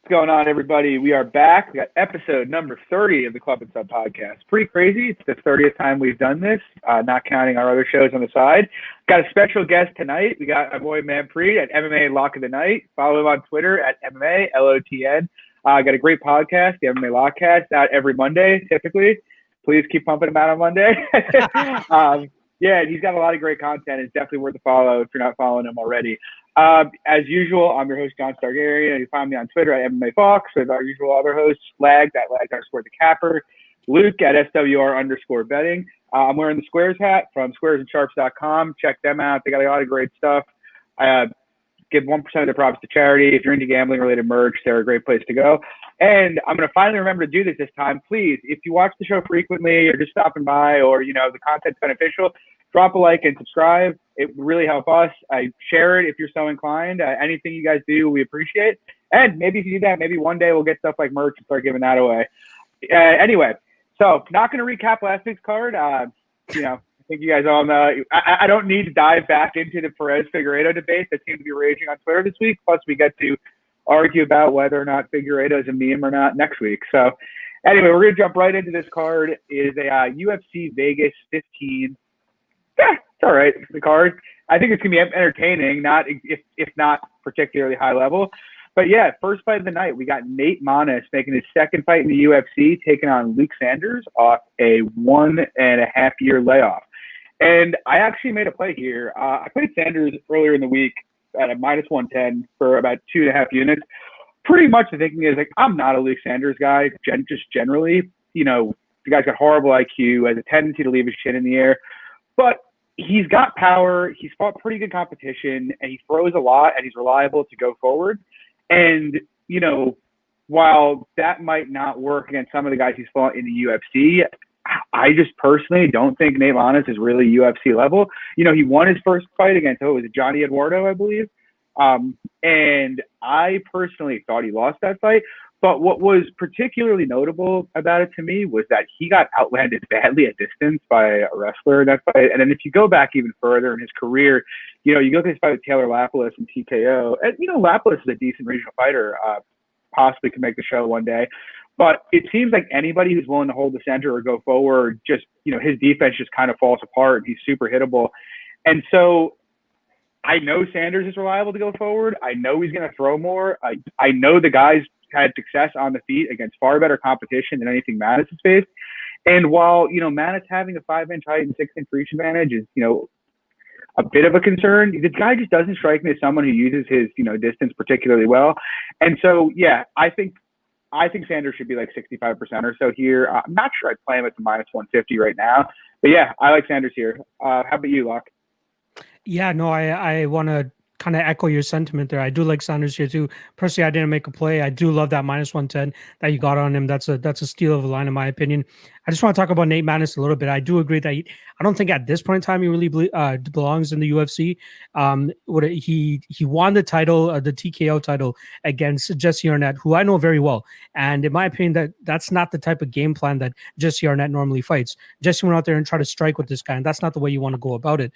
going on, everybody? We are back. We got episode number 30 of the Club and Sub podcast. Pretty crazy. It's the 30th time we've done this, not counting our other shows on the side. Got a special guest tonight. We got our boy Manpreet at MMA Lock of the Night. Follow him on Twitter at MMA LOTN. Got a great podcast, the MMA Lockcast, out every Monday, typically. Please keep pumping him out on Monday. Yeah, he's got a lot of great content. It's definitely worth a follow if you're not following him already. As usual, I'm your host, John Stargarian. You find me on Twitter at MMA Fox with our usual other hosts, Lag, that Lag _the Capper, Luke at SWR_betting. I'm wearing the Squares hat from squaresandsharps.com. Check them out. They got a lot of great stuff. Give 1% of their props to charity. If you're into gambling-related merch, they're a great place to go. And I'm going to finally remember to do this time. Please, if you watch the show frequently or just stopping by or, the content's beneficial, drop a like and subscribe. It would really help us. Share it if you're so inclined. Anything you guys do, we appreciate. And maybe if you do that, maybe one day we'll get stuff like merch and start giving that away. Anyway, so not going to recap last week's card. I think you guys all know. I don't need to dive back into the Perez-Figueiredo debate that seems to be raging on Twitter this week. Plus, we get to argue about whether or not Figueiredo is a meme or not next week. So anyway, we're going to jump right into this card. It is a UFC Vegas 15. Yeah, it's all right. The card. I think it's going to be entertaining, if not particularly high level. But yeah, first fight of the night, we got Nate Monis making his second fight in the UFC, taking on Luke Sanders off a 1.5-year layoff. And I actually made a play here. I played Sanders earlier in the week at a -110 for about 2.5 units. Pretty much the thinking is I'm not a Luke Sanders guy, just generally. The guy's got horrible IQ, has a tendency to leave his chin in the air. But he's got power. He's fought pretty good competition, and he throws a lot, and he's reliable to go forward. And, while that might not work against some of the guys he's fought in the UFC, I just personally don't think Nate Monis is really UFC level. He won his first fight against, Johnny Eduardo, I believe. And I personally thought he lost that fight. But what was particularly notable about it to me was that he got outlanded badly at distance by a wrestler in that fight. And then if you go back even further in his career, you look at his fight with Taylor Lapilus and TKO. And, Lapilus is a decent regional fighter, possibly could make the show one day. But it seems like anybody who's willing to hold the center or go forward, just, his defense just kind of falls apart. He's super hittable. And so I know Sanders is reliable to go forward. I know he's going to throw more. I know the guy's had success on the feet against far better competition than anything Manis has faced. And while, Manis having a 5-inch height and 6-inch reach advantage is, a bit of a concern, the guy just doesn't strike me as someone who uses his, distance particularly well. And so, yeah, I think Sanders should be like 65% or so here. I'm not sure I'd play him at the -150 right now. But, yeah, I like Sanders here. How about you, Locke? Yeah, no, I want to kind of echo your sentiment there. I do like Sanders here too. Personally, I didn't make a play. I do love that -110 that you got on him. That's a steal of a line in my opinion. I just want to talk about Nate Monis a little bit. I do agree that I don't think at this point in time he really belongs in the UFC. He won the title, the TKO title against Jesse Arnett, who I know very well. And in my opinion, that's not the type of game plan that Jesse Arnett normally fights. Jesse went out there and tried to strike with this guy, and that's not the way you want to go about it.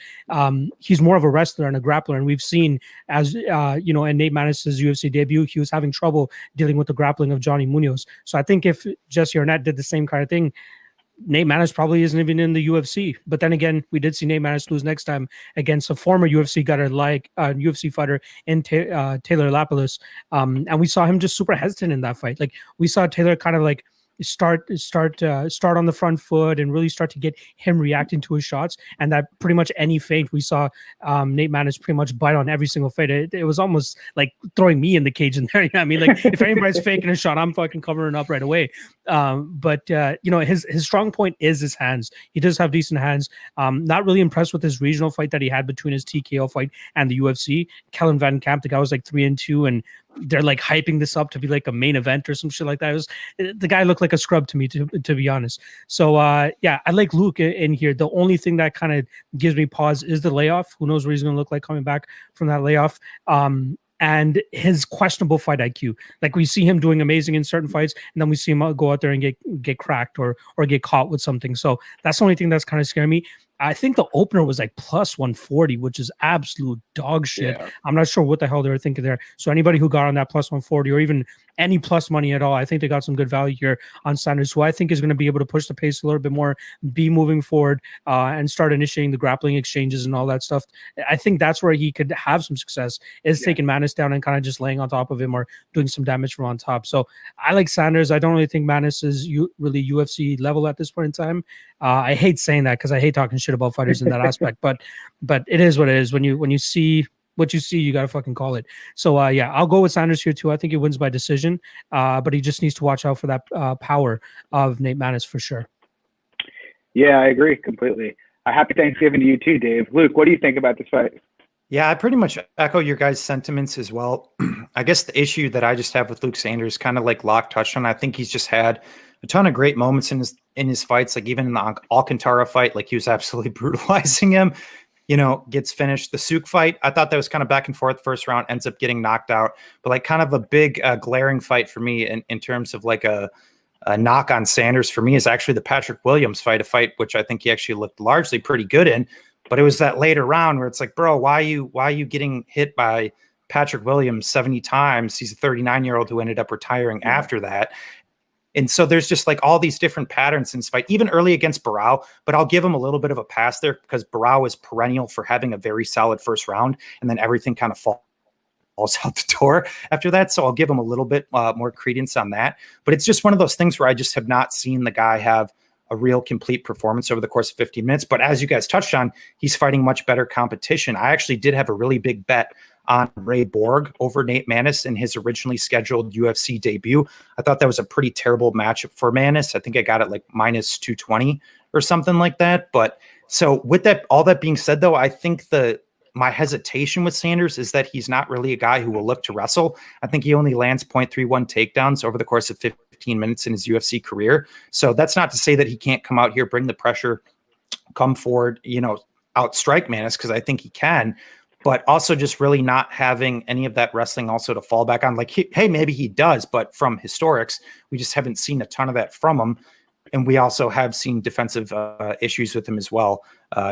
He's more of a wrestler and a grappler, and we've seen as in Nate Monis's UFC debut, he was having trouble dealing with the grappling of Johnny Munoz. So I think if Jesse Arnett did the same kind of thing, Nate Monis probably isn't even in the UFC. But then again, we did see Nate Monis lose next time against a former UFC guy like UFC fighter in Taylor Lapilus. And we saw him just super hesitant in that fight. Like we saw Taylor kind of like start on the front foot and really start to get him reacting to his shots, and that pretty much any feint we saw Nate Monis pretty much bite on every single feint. It was almost like throwing me in the cage in there. You know what I mean? Like if anybody's faking a shot, I'm fucking covering up right away. But his strong point is his hands. He does have decent hands. Not really impressed with his regional fight that he had between his TKO fight and the UFC. Kellen Van Kamp, the guy was like 3-2, and they're like hyping this up to be like a main event or some shit like that. The guy looked like a scrub to me, to be honest. So yeah, I like Luke in here. The only thing that kind of gives me pause is the layoff. Who knows what he's going to look like coming back from that layoff. And his questionable fight IQ. Like we see him doing amazing in certain fights, and then we see him go out there and get cracked or get caught with something. So that's the only thing that's kind of scaring me. I think the opener was like plus 140, which is absolute dog shit. Yeah. I'm not sure what the hell they were thinking there. So anybody who got on that plus 140 or even any plus money at all. I think they got some good value here on Sanders, who I think is going to be able to push the pace a little bit more, be moving forward, and start initiating the grappling exchanges and all that stuff. I think that's where he could have some success, is taking Manis down and kind of just laying on top of him or doing some damage from on top. So I like Sanders. I don't really think Manis is really UFC level at this point in time. I hate saying that because I hate talking shit about fighters in that aspect, but it is what it is. When you see what you see, you got to fucking call it. So I'll go with Sanders here too. I think he wins by decision, but he just needs to watch out for that power of Nate Manis for sure. Yeah, I agree completely. Happy Thanksgiving to you too, Dave. Luke, what do you think about this fight? Yeah, I pretty much echo your guys' sentiments as well. I guess the issue that I just have with Luke Sanders, kind of like Locke touched on, I think he's just had a ton of great moments in his fights, like even in the Alcantara fight, like he was absolutely brutalizing him. Gets finished. The Souk fight, I thought that was kind of back and forth. First round ends up getting knocked out, but like kind of a big glaring fight for me in terms of like a knock on Sanders for me is actually the Patrick Williams fight, a fight which I think he actually looked largely pretty good in. But it was that later round where it's like, bro, why are you getting hit by Patrick Williams 70 times? He's a 39-year-old who ended up retiring after that. And so there's just like all these different patterns in this fight, even early against Barao, but I'll give him a little bit of a pass there because Barao is perennial for having a very solid first round, and then everything kind of falls out the door after that. So I'll give him a little bit more credence on that. But it's just one of those things where I just have not seen the guy have a real complete performance over the course of 15 minutes. But as you guys touched on, he's fighting much better competition. I actually did have a really big bet on Ray Borg over Nate Manis in his originally scheduled UFC debut. I thought that was a pretty terrible matchup for Manis. I think I got it like minus 220 or something like that. But so with that, all that being said, though, I think my hesitation with Sanders is that he's not really a guy who will look to wrestle. I think he only lands 0.31 takedowns over the course of 15 minutes in his UFC career. So that's not to say that he can't come out here, bring the pressure, come forward, outstrike Manis, because I think he can, but also just really not having any of that wrestling also to fall back on. Like, hey, maybe he does, but from historics, we just haven't seen a ton of that from him. And we also have seen defensive issues with him as well.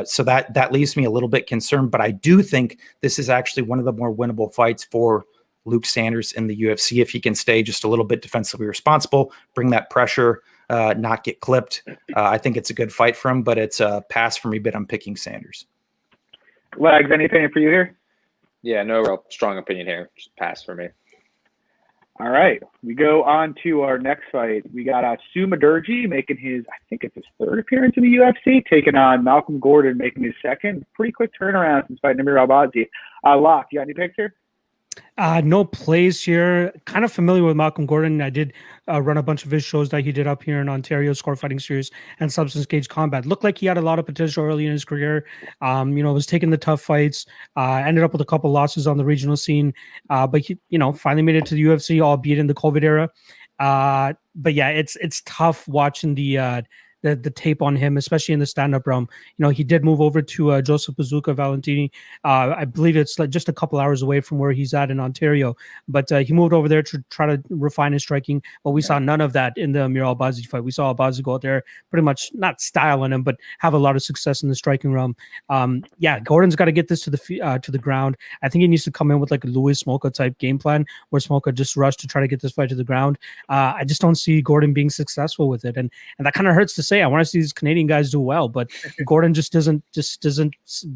So that leaves me a little bit concerned, but I do think this is actually one of the more winnable fights for Luke Sanders in the UFC if he can stay just a little bit defensively responsible, bring that pressure, not get clipped. I think it's a good fight for him, but it's a pass for me, but I'm picking Sanders. Lags, any opinion for you here? Yeah, no real strong opinion here. Just pass for me. All right, we go on to our next fight. We got Sumadarji making I think it's his third appearance in the UFC, taking on Malcolm Gordon, making his second. Pretty quick turnaround since fighting Amir Albazi. Locke, you got any picks here? No plays here. Kind of familiar with Malcolm Gordon. I did run a bunch of his shows that he did up here in Ontario, Score Fighting Series and Substance Cage Combat. Looked like he had a lot of potential early in his career. Was taking the tough fights. Ended up with a couple losses on the regional scene, but he, finally made it to the UFC, albeit in the COVID era. But yeah, it's tough watching the tape on him, especially in the stand-up realm. He did move over to Joseph Bazooka Valentini. I believe it's like just a couple hours away from where he's at in Ontario. But he moved over there to try to refine his striking. But we saw none of that in the Amir Albazi fight. We saw Albazi go out there pretty much not styling him, but have a lot of success in the striking realm. Gordon's got to get this to the ground. I think he needs to come in with like a Louis Smolka type game plan where Smolka just rushed to try to get this fight to the ground. I just don't see Gordon being successful with it. And that kind of hurts to say. I want to see these Canadian guys do well, but Gordon just doesn't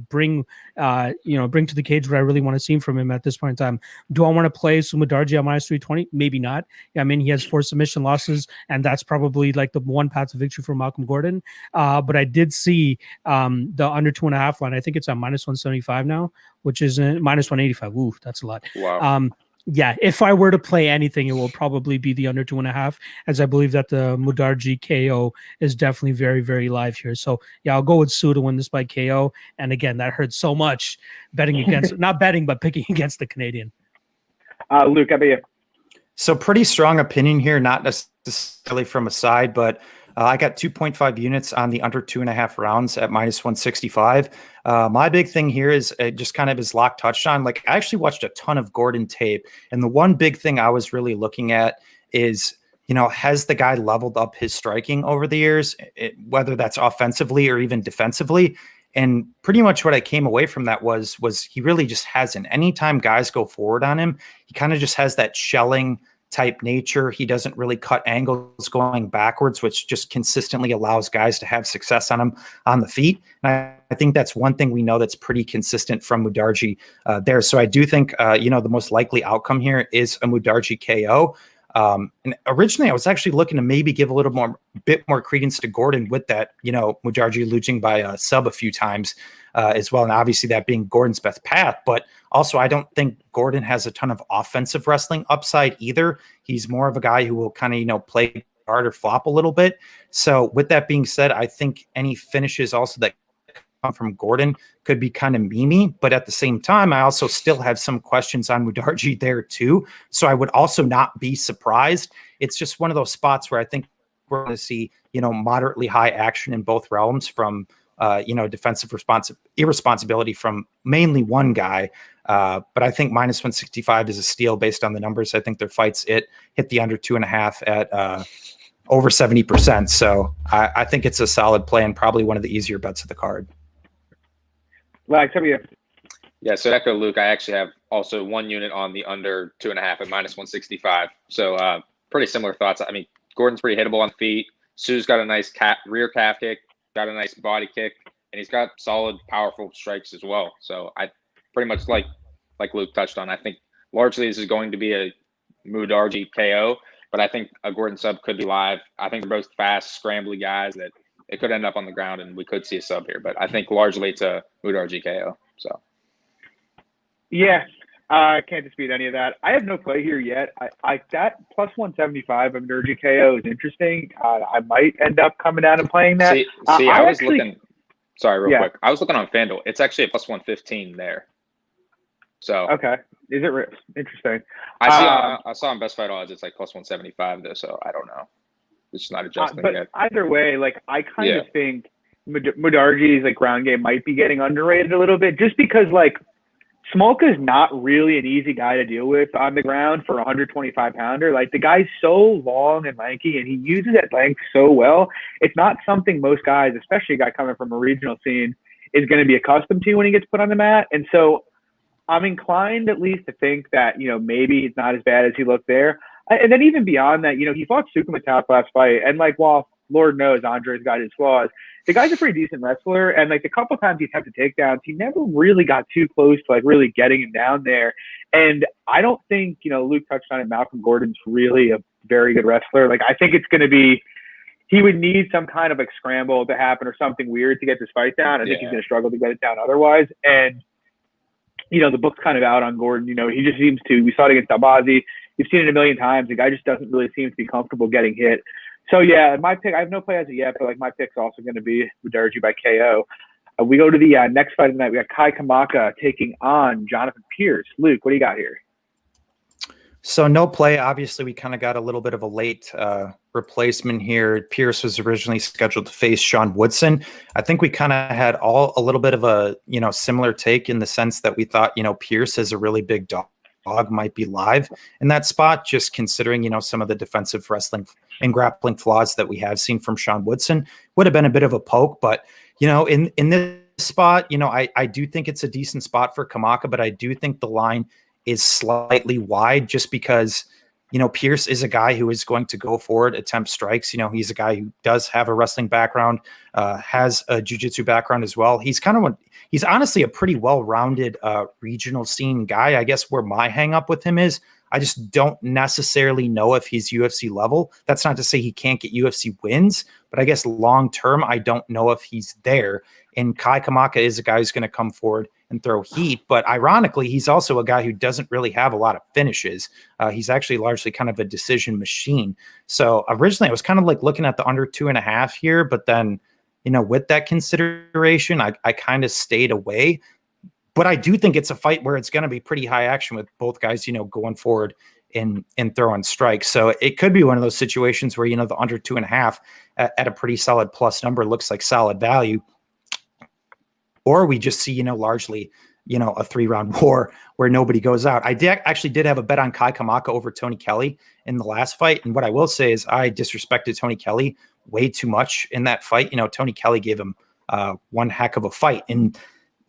bring to the cage what I really want to see from him at this point in time. Do I want to play Sumadarji at minus 320? Maybe not. I mean, he has 4 submission losses, and that's probably like the one path to victory for Malcolm Gordon. But I did see the under 2.5 line. I think it's at minus 175 now, which is minus 185. Ooh, that's a lot. Wow. If I were to play anything, it will probably be the under 2.5, as I believe that the Mudarji KO is definitely very, very live here. So I'll go with Sue to win this by KO. And again, that hurts so much betting against, not betting, but picking against the Canadian. Luke, how about you? So pretty strong opinion here, not necessarily from a side, but I got 2.5 units on the under 2.5 rounds at minus 165. My big thing here is just kind of as Locke touched on, like I actually watched a ton of Gordon tape. And the one big thing I was really looking at is, has the guy leveled up his striking over the years, whether that's offensively or even defensively? And pretty much what I came away from that was he really just hasn't. Anytime guys go forward on him, he kind of just has that shelling type nature. He doesn't really cut angles going backwards, which just consistently allows guys to have success on him on the feet. And I think that's one thing we know that's pretty consistent from Mudarji there. So I do think, the most likely outcome here is a Mudarji KO. And originally I was actually looking to maybe give a bit more credence to Gordon with that, Mudarji losing by a sub a few times as well. And obviously that being Gordon's best path, but also I don't think Gordon has a ton of offensive wrestling upside either. He's more of a guy who will kind of, play guard or flop a little bit. So with that being said, I think any finishes also that come from Gordon could be kind of memey, but at the same time, I also still have some questions on Mudarji there too. So I would also not be surprised. It's just one of those spots where I think we're going to see, moderately high action in both realms from, defensive irresponsibility from mainly one guy. But I think minus 165 is a steal based on the numbers. I think their fights hit the under 2.5 at over 70%. So I think it's a solid play and probably one of the easier bets of the card. Like, some of you. Yeah, so echo Luke, I actually have also one unit on the under 2.5 at minus 165. So pretty similar thoughts. I mean, Gordon's pretty hittable on the feet. Sue's got a nice rear calf kick, got a nice body kick, and he's got solid, powerful strikes as well. So I pretty much like Luke touched on, I think largely this is going to be a Mudarji KO, but I think a Gordon sub could be live. I think they're both fast, scrambly guys that it could end up on the ground and we could see a sub here, but I think largely it's a Mudarji KO. So yeah, I can't dispute any of that. I have no play here yet. I that plus 175 of Mudarji KO is interesting. I might end up coming down and playing that. See, I was looking. Sorry, real quick. I was looking on FanDuel. It's actually a plus 115 there. So okay, is it interesting? I saw on Best Fight Odds it's like plus 175 though. So I don't know. It's just not adjusting but yet. Either way, I kind of think Mudarji's ground game might be getting underrated a little bit, just because Smolka is not really an easy guy to deal with on the ground for a 125-pounder. The guy's so long and lanky, and he uses that length so well. It's not something most guys, especially a guy coming from a regional scene, is going to be accustomed to when he gets put on the mat. And so I'm inclined at least to think that, maybe it's not as bad as he looked there. And then even beyond that, he fought Sukumatov last fight. And while Lord knows Andre's got his flaws, the guy's a pretty decent wrestler. And the couple times he's had to takedowns, he never really got too close to really getting him down there. And I don't think, Luke touched on it, Malcolm Gordon's really a very good wrestler. I think it's going to be, he would need some kind of scramble to happen or something weird to get this fight down. I think he's going to struggle to get it down otherwise. And, the book's kind of out on Gordon. He just seems to, we saw it against Albazi. You've seen it a million times. The guy just doesn't really seem to be comfortable getting hit. So, yeah, my pick, I have no play as of yet, but my pick's also going to be Mudarji by KO. We go to the next fight of the night. We got Kai Kamaka taking on Jonathan Pierce. Luke, what do you got here? So no play. Obviously, we kind of got a little bit of a late replacement here. Pierce was originally scheduled to face Sean Woodson. I think we kind of had a little bit of a similar take in the sense that we thought Pierce is a really big dog might be live in that spot, just considering some of the defensive wrestling and grappling flaws that we have seen from Sean Woodson. Would have been a bit of a poke, but in this spot, I do think it's a decent spot for Kamaka, but I do think the line is slightly wide just because, Pierce is a guy who is going to go forward, attempt strikes. He's a guy who does have a wrestling background, has a jiu-jitsu background as well. He's he's honestly a pretty well-rounded regional scene guy. I guess where my hang up with him is, I just don't necessarily know if he's UFC level. That's not to say he can't get UFC wins, but I guess long-term, I don't know if he's there. And Kai Kamaka is a guy who's going to come forward and throw heat. But ironically, he's also a guy who doesn't really have a lot of finishes. He's actually largely kind of a decision machine. So originally I was kind of looking at the under 2.5 here, but then, with that consideration, I kind of stayed away. But I do think it's a fight where it's going to be pretty high action with both guys, going forward and throwing strikes. So it could be one of those situations where, the under 2.5 at a pretty solid plus number looks like solid value. Or we just see, largely, a 3-round war where nobody goes out. I actually did have a bet on Kai Kamaka over Tony Kelly in the last fight. And what I will say is I disrespected Tony Kelly way too much in that fight. Tony Kelly gave him one heck of a fight. And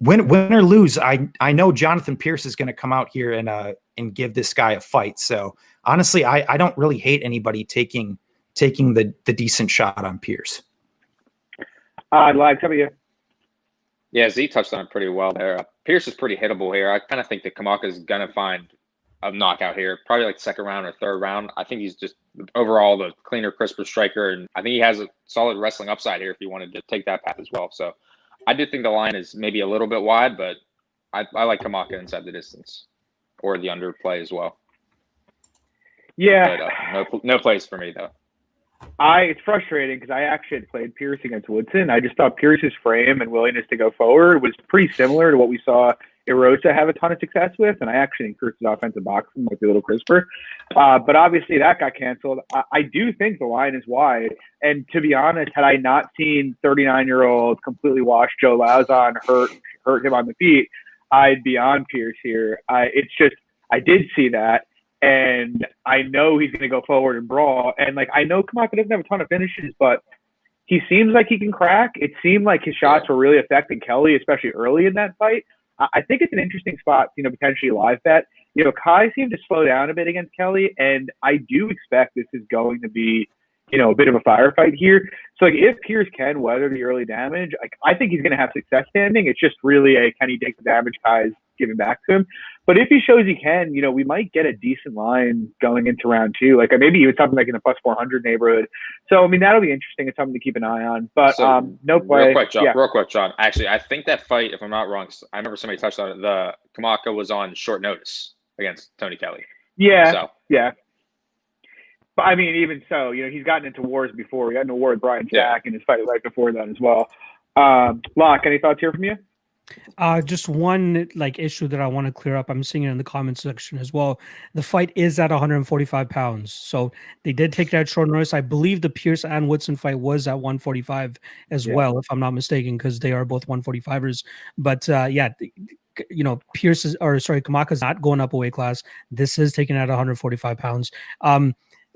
win or lose, I know Jonathan Pierce is going to come out here and give this guy a fight. So honestly, I don't really hate anybody taking the decent shot on Pierce. Lags, how about you? Yeah, Z touched on it pretty well there. Pierce is pretty hittable here. I kind of think that Kamaka is going to find a knockout here, probably like second round or third round. I think he's just overall the cleaner, crisper striker, and I think he has a solid wrestling upside here if he wanted to take that path as well. So I do think the line is maybe a little bit wide, but I like Kamaka inside the distance or the underplay as well. Yeah. But, no plays for me, though. It's frustrating because I actually had played Pierce against Woodson. I just thought Pierce's frame and willingness to go forward was pretty similar to what we saw Erosa have a ton of success with, and I actually think Pierce's offensive boxing might be a little crisper. But obviously that got canceled. I do think the line is wide, and to be honest, had I not seen 39-year-old completely washed Joe Lauzon hurt him on the feet, I'd be on Pierce here. It's just I did see that. And I know he's going to go forward and brawl. And, like, I know Kamaka doesn't have a ton of finishes, but he seems like he can crack. It seemed like his shots were really affecting Kelly, especially early in that fight. I think it's an interesting spot, potentially live bet. Kai seemed to slow down a bit against Kelly, and I do expect this is going to be, a bit of a firefight here. So, like, if Pierce can weather the early damage, I think he's going to have success standing. It's just really can he take the damage Kai's giving back to him? But if he shows he can, we might get a decent line going into round 2. Like, maybe even something like in the plus 400 neighborhood. So, I mean, that'll be interesting. It's something to keep an eye on. But no play. Real quick, John. Actually, I think that fight, if I'm not wrong, I remember somebody touched on it. The Kamaka was on short notice against Tony Kelly. Yeah. So. Yeah. But I mean, even so, he's gotten into wars before. He got into a war with Brian Stack in his fight right before that as well. Locke, any thoughts here from you? Just one issue that I want to clear up. I'm seeing it in the comments section as well. The fight is at 145 pounds, so they did take that short notice. I believe the Pierce and Woodson fight was at 145 as well, if I'm not mistaken, because they are both 145ers. But Kamaka's not going up a weight class. This is taken at 145 pounds.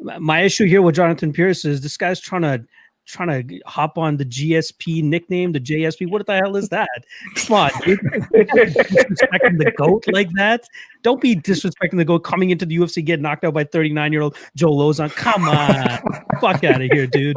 My issue here with Jonathan Pierce is this guy's trying to hop on the GSP nickname, the JSP. What the hell is that? Come on, dude. Disrespecting the GOAT like that. Don't be disrespecting the GOAT coming into the UFC, getting knocked out by 39-year-old Joe Lauzon. Come on. Fuck out of here, dude.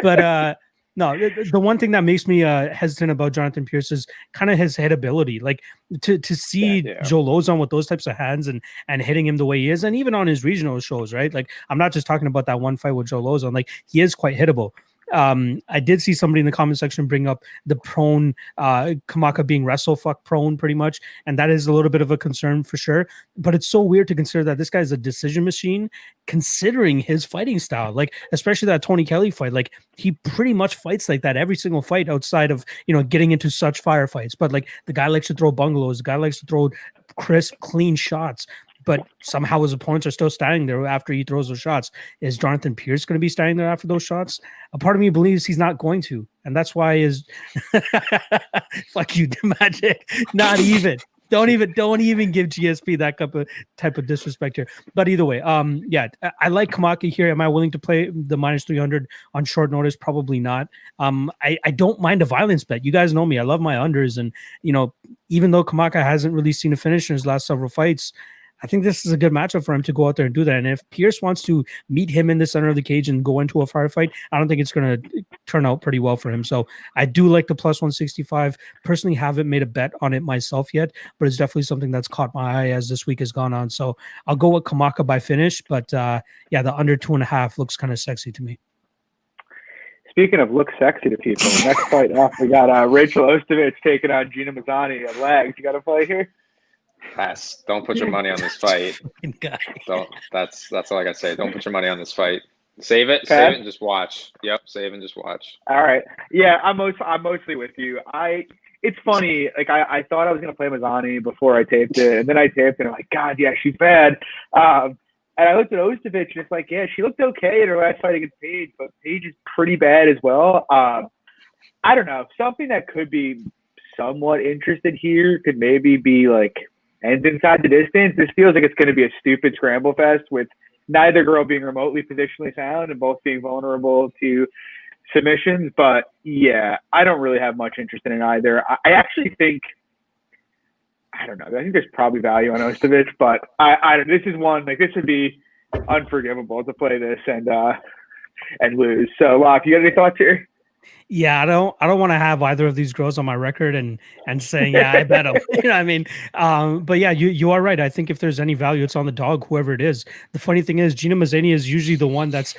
But no, the one thing that makes me hesitant about Jonathan Pierce is kind of his head ability. Like to see Joe Lauzon with those types of hands and hitting him the way he is, and even on his regional shows, right? Like, I'm not just talking about that one fight with Joe Lauzon. Like, he is quite hittable. I did see somebody in the comment section bring up the prone, Kamaka being wrestle fuck prone pretty much, and that is a little bit of a concern for sure. But it's so weird to consider that this guy is a decision machine, considering his fighting style. Like, especially that Tony Kelly fight, like, he pretty much fights like that every single fight outside of getting into such firefights. But like, the guy likes to throw bungalows, the guy likes to throw crisp, clean shots. But somehow his opponents are still standing there after he throws those shots. Is Jonathan Pierce going to be standing there after those shots? A part of me believes he's not going to. And that's why fuck you, Magic. Not even. Don't even give GSP that type of disrespect here. But either way, I like Kamaka here. Am I willing to play the minus 300 on short notice? Probably not. I don't mind a violence bet. You guys know me. I love my unders. And, even though Kamaka hasn't really seen a finish in his last several fights, I think this is a good matchup for him to go out there and do that. And if Pierce wants to meet him in the center of the cage and go into a firefight, I don't think it's going to turn out pretty well for him. So I do like the plus 165. Personally, haven't made a bet on it myself yet, but it's definitely something that's caught my eye as this week has gone on. So I'll go with Kamaka by finish, but the under 2.5 looks kind of sexy to me. Speaking of look sexy to people, next fight off, we got Rachel Ostovich taking on Gina Mazzany at Legs. You got a play here? Pass. Don't put your money on this fight. Don't. That's all I gotta say. Don't put your money on this fight. Save it and just watch. Yep, save and just watch. All right. Yeah, I'm mostly with you. It's funny. Like, I thought I was gonna play Mazzany before I taped it, and then I taped it, and I'm like, God, yeah, she's bad. And I looked at Ostovich, and it's like, yeah, she looked okay in her last fight against Paige, but Paige is pretty bad as well. I don't know. Something that could be somewhat interested here could maybe be like. And inside the distance, this feels like it's going to be a stupid scramble fest with neither girl being remotely positionally sound and both being vulnerable to submissions. But, yeah, I don't really have much interest in it either. I actually think – I don't know. I think there's probably value on Ostovich, but this is one – like, this would be unforgivable to play this and lose. So, Locke, you got any thoughts here? Yeah, I don't want to have either of these girls on my record and saying, yeah, I bet them. You know what I mean? But yeah, you are right. I think if there's any value, it's on the dog, whoever it is. The funny thing is, Gina Mazzany is usually the one that's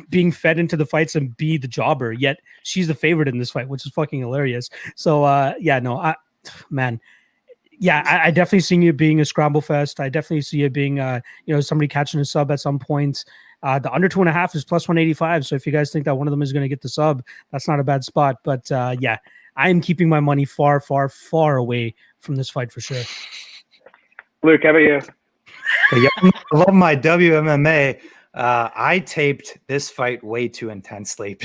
being fed into the fights and be the jobber, yet she's the favorite in this fight, which is fucking hilarious. So yeah, no, man. Yeah, I definitely see it being a scramble fest. I definitely see it being, somebody catching a sub at some point. The under 2.5 is plus 185. So if you guys think that one of them is going to get the sub, that's not a bad spot. But yeah, I am keeping my money far, far, far away from this fight for sure. Luke, how about you? Yeah, I love my WMMA. I taped this fight way too intensely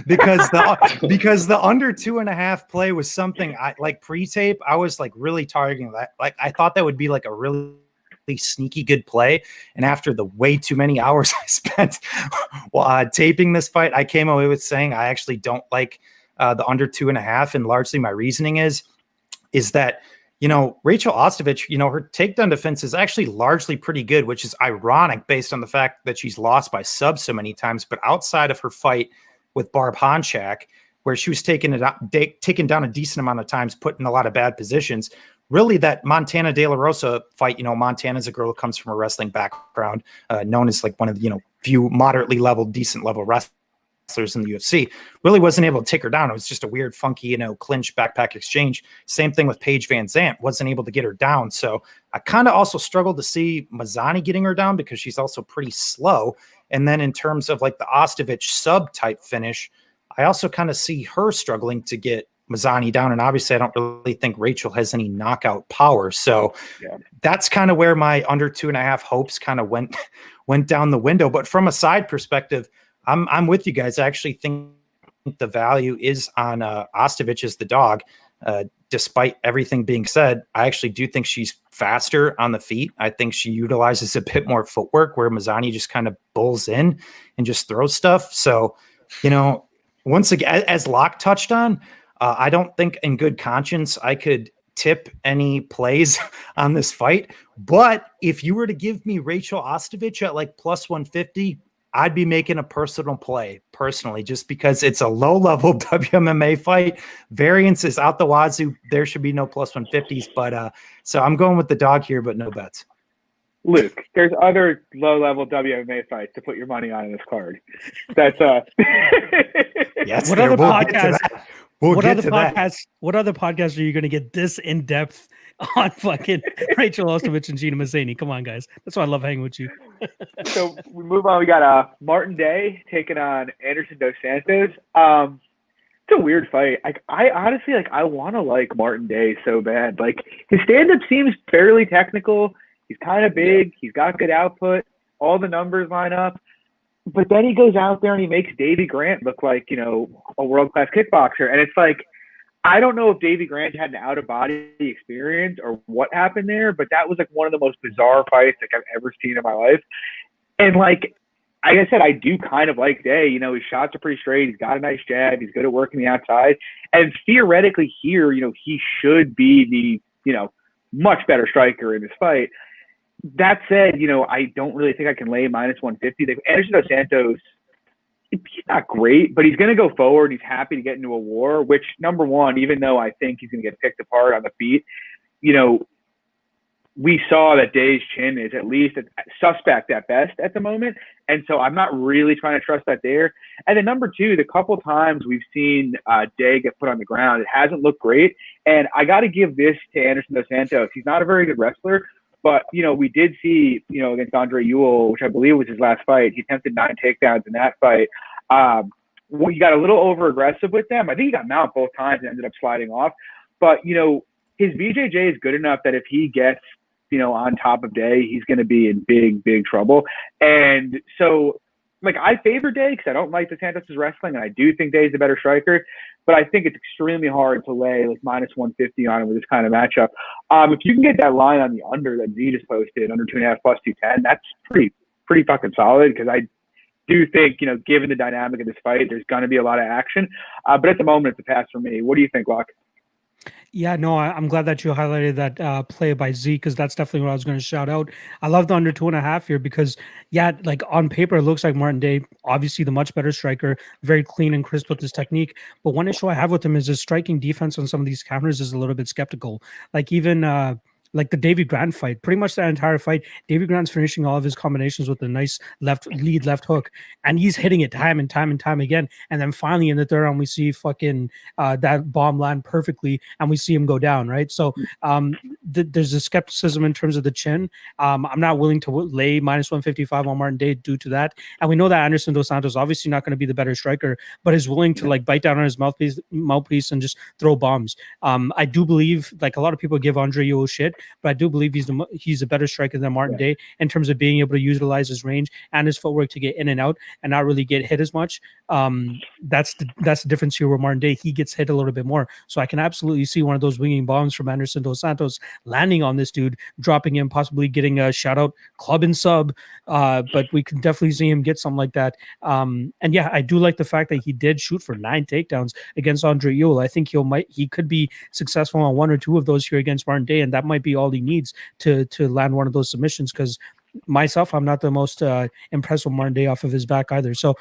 because the under 2.5 play was something I like pre-tape. I was like really targeting that. Like I thought that would be like a really sneaky good play. And after the way too many hours I spent taping this fight, I came away with saying I actually don't like the under 2.5. And largely my reasoning is that, Rachel Ostovich, her takedown defense is actually largely pretty good, which is ironic based on the fact that she's lost by sub so many times. But outside of her fight with Barb Honchak, where she was taken down a decent amount of times, put in a lot of bad positions, really that Montana De La Rosa fight, Montana's a girl who comes from a wrestling background, known as like one of the, few moderately level, decent level wrestlers in the UFC, really wasn't able to take her down. It was just a weird, funky, clinch backpack exchange. Same thing with Paige Van Zandt, wasn't able to get her down. So I kind of also struggled to see Mazzany getting her down because she's also pretty slow. And then in terms of like the Ostovich sub type finish, I also kind of see her struggling to get Mazzany down. And obviously I don't really think Rachel has any knockout power. So that's kind of where my under 2.5 hopes kind of went down the window. But from a side perspective, I'm with you guys. I actually think the value is on Ostovich as the dog. Despite everything being said, I actually do think she's faster on the feet. I think she utilizes a bit more footwork where Mazzany just kind of bulls in and just throws stuff. So, once again, as Locke touched on, I don't think in good conscience I could tip any plays on this fight. But if you were to give me Rachel Ostovich at like plus 150, I'd be making a personal play personally, just because it's a low level WMMA fight. Variance is out the wazoo. There should be no plus 150s, but so I'm going with the dog here, but no bets. Luke, there's other low level WMMA fights to put your money on in this card. That's yes. What other podcast? What other podcasts are you going to get this in depth on fucking Rachel Ostovich and Gina Mazzany? Come on, guys. That's why I love hanging with you. So we move on. We got Martin Day taking on Anderson Dos Santos. It's a weird fight. I honestly I want to like Martin Day so bad. Like his stand-up seems fairly technical. He's kind of big. He's got good output. All the numbers line up. But then he goes out there and he makes Davey Grant look like, a world-class kickboxer. And it's like, I don't know if Davey Grant had an out-of-body experience or what happened there, but that was like one of the most bizarre fights I've ever seen in my life. And like I said, I do kind of like Day. His shots are pretty straight. He's got a nice jab. He's good at working the outside. And theoretically here, he should be the, much better striker in this fight. That said, I don't really think I can lay minus 150. Anderson Dos Santos, he's not great, but he's going to go forward. He's happy to get into a war, which, number one, even though I think he's going to get picked apart on the feet, we saw that Day's chin is at least a suspect at best at the moment. And so I'm not really trying to trust that there. And then number two, the couple times we've seen Day get put on the ground, it hasn't looked great. And I got to give this to Anderson Dos Santos. He's not a very good wrestler. But, we did see, against Andre Ewell, which I believe was his last fight, he attempted 9 takedowns in that fight. He got a little over-aggressive with them. I think he got mount both times and ended up sliding off. But, his BJJ is good enough that if he gets, on top of Day, he's going to be in big, big trouble. And so, I favor Day because I don't like the Santos' wrestling, and I do think Day's the better striker. But I think it's extremely hard to lay minus 150 on him with this kind of matchup. If you can get that line on the under that Z just posted, under 2.5 plus 210, that's pretty fucking solid because I do think, given the dynamic of this fight, there's going to be a lot of action. But at the moment, it's a pass for me. What do you think, Locke? Yeah, no, I'm glad that you highlighted that play by Z, because that's definitely what I was going to shout out. I love the under 2.5 here because, yeah, like on paper, it looks like Martin Day, obviously the much better striker, very clean and crisp with his technique. But one issue I have with him is his striking defense on some of these counters is a little bit skeptical. Like even like the Davy Grant fight, pretty much that entire fight, Davy Grant's finishing all of his combinations with a nice left hook, and he's hitting it time and time and time again. And then finally in the third round, we see fucking that bomb land perfectly, and we see him go down, right? So there's a skepticism in terms of the chin. I'm not willing to lay minus 155 on Martin Day due to that. And we know that Anderson Dos Santos obviously not going to be the better striker, but is willing to like bite down on his mouthpiece and just throw bombs. I do believe, like a lot of people give Andre Ewell shit, but I do believe he's a better striker than Martin Day in terms of being able to utilize his range and his footwork to get in and out and not really get hit as much. That's the difference here where Martin Day, he gets hit a little bit more. So I can absolutely see one of those winging bombs from Anderson Dos Santos landing on this dude, dropping him, possibly getting a shout out club and sub. But we can definitely see him get something like that. And yeah, I do like the fact that he did shoot for 9 takedowns against Andre Ewell. I think he could be successful on 1 or 2 of those here against Martin Day, and that might be all he needs to land one of those submissions, because myself, I'm not the most impressed with Martin Day off of his back either. So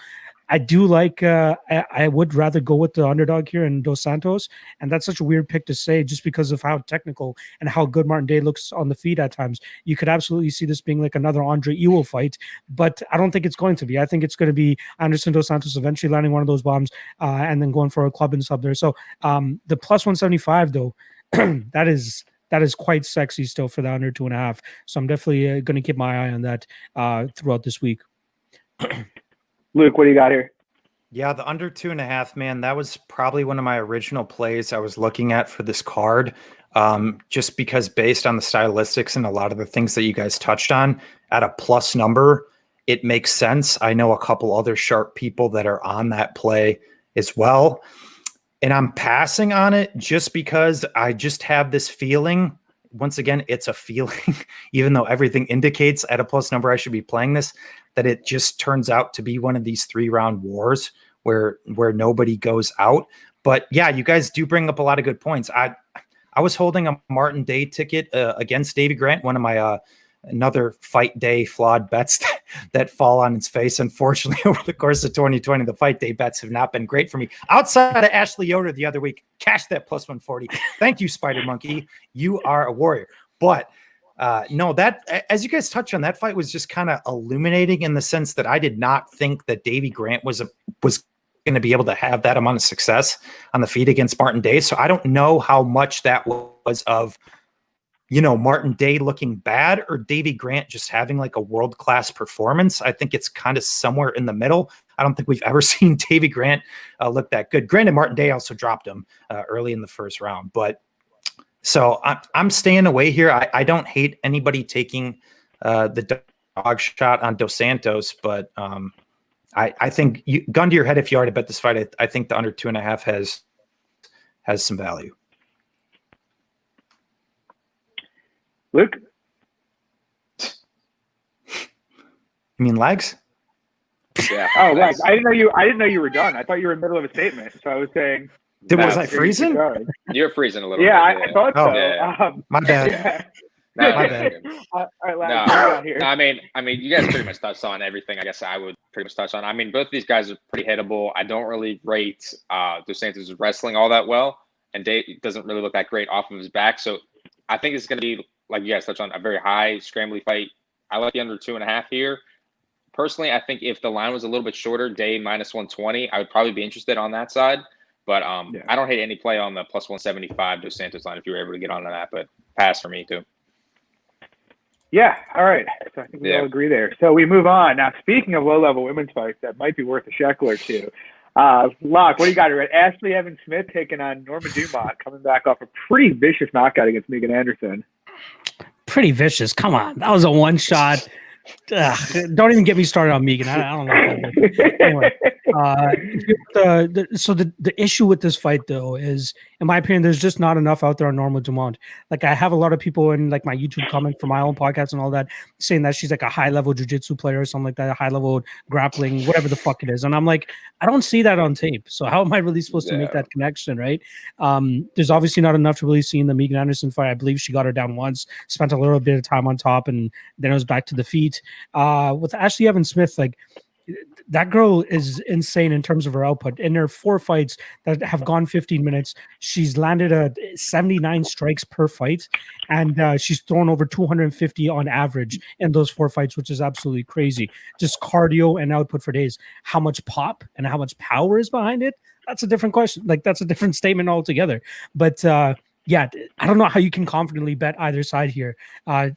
I do like, I would rather go with the underdog here in Dos Santos. And that's such a weird pick to say just because of how technical and how good Martin Day looks on the feet at times. You could absolutely see this being like another Andre Ewell fight, but I don't think it's going to be. I think it's going to be Anderson Dos Santos eventually landing one of those bombs and then going for a club and sub there. So the plus 175 though, that is quite sexy still for the under 2.5. So I'm definitely going to keep my eye on that throughout this week. Luke, what do you got here? Yeah, the under 2.5, man, that was probably one of my original plays I was looking at for this card. Just because based on the stylistics and a lot of the things that you guys touched on at a plus number, it makes sense. I know a couple other sharp people that are on that play as well. And I'm passing on it just because I just have this feeling. Once again, it's a feeling, even though everything indicates at a plus number I should be playing this, that it just turns out to be one of these 3-round wars where nobody goes out. But yeah, you guys do bring up a lot of good points. I was holding a Martin Day ticket against Davy Grant, one of my another fight day flawed bets that fall on its face. Unfortunately, over the course of 2020, the fight day bets have not been great for me. Outside of Ashley Yoder the other week, cash that plus 140. Thank you, Spider Monkey. You are a warrior. But no, that, as you guys touched on, that fight was just kind of illuminating in the sense that I did not think that Davy Grant was going to be able to have that amount of success on the feet against Martin Day. So I don't know how much that was of, Martin Day looking bad or Davy Grant just having like a world-class performance. I think it's kind of somewhere in the middle. I don't think we've ever seen Davy Grant look that good. Granted, Martin Day also dropped him early in the first round, but so I'm staying away here. I don't hate anybody taking the dog shot on Dos Santos, but I think gun to your head if you already bet this fight. I think the under 2.5 has some value. Luke? You mean legs? Yeah. Oh, legs. I didn't know you were done. I thought you were in the middle of a statement. So I was saying. Was I freezing? You're freezing a little yeah, bit. I thought so. Yeah. My bad. Yeah. My bad. All right, last here. No, I mean, you guys pretty much touched on everything. I guess I would pretty much touch on. I mean, both of these guys are pretty hittable. I don't really rate Dos Santos' wrestling all that well, and Dave doesn't really look that great off of his back. So I think it's going to be, like you guys touched on, a very high scrambly fight. I like the under 2.5 here. Personally, I think if the line was a little bit shorter, Day minus 120, I would probably be interested on that side. But I don't hate any play on the plus 175 Dos Santos line if you were able to get onto that. But pass for me too. Yeah, all right. So I think we all agree there. So we move on. Now, speaking of low-level women's fights, that might be worth a shekel or two. Locke, what do you got here? Ashley Evans-Smith taking on Norma Dumont, coming back off a pretty vicious knockout against Megan Anderson. Pretty vicious. Come on. That was a one-shot. Don't even get me started on Megan. I don't know. Anyway, So the issue with this fight though is, in my opinion, there's just not enough out there on Norma Dumont. Like I have a lot of people in like my YouTube comment for my own podcast and all that saying that she's like a high level jiu-jitsu player or something like that, a high level grappling, whatever the fuck it is. And I'm like, I don't see that on tape. So how am I really supposed to make that connection, right? There's obviously not enough to really see in the Megan Anderson fight. I believe she got her down once, spent a little bit of time on top, and then it was back to the feet. With Ashley Evans Smith, like that girl is insane in terms of her output. In her 4 fights that have gone 15 minutes, she's landed 79 strikes per fight, and she's thrown over 250 on average in those 4 fights, which is absolutely crazy. Just cardio and output for days. How much pop and how much power is behind it? That's a different question. Like that's a different statement altogether. But yeah, I don't know how you can confidently bet either side here,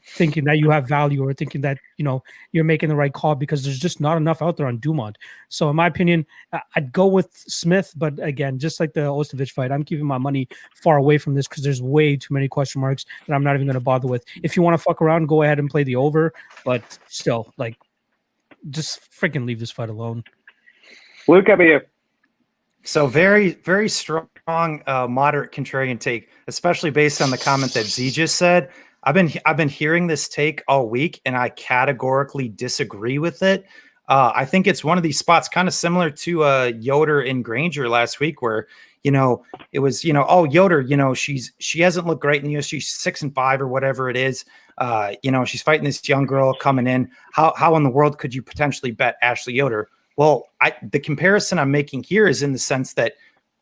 thinking that you have value or thinking that, you know, you're making the right call, because there's just not enough out there on Dumont. So in my opinion, I'd go with Smith. But again, just like the Ostovich fight, I'm keeping my money far away from this because there's way too many question marks that I'm not even going to bother with. If you want to fuck around, go ahead and play the over. But still, like, just freaking leave this fight alone. Luke, how about you? So very, very strong, moderate contrarian take, especially based on the comment that Z just said. I've been hearing this take all week, and I categorically disagree with it. I think it's one of these spots kind of similar to Yoder and Granger last week, where, you know, it was, you know, oh, Yoder, you know, she hasn't looked great in the UFC, 6-5 or whatever it is. You know, she's fighting this young girl coming in. How in the world could you potentially bet Ashley Yoder? Well, the comparison I'm making here is in the sense that,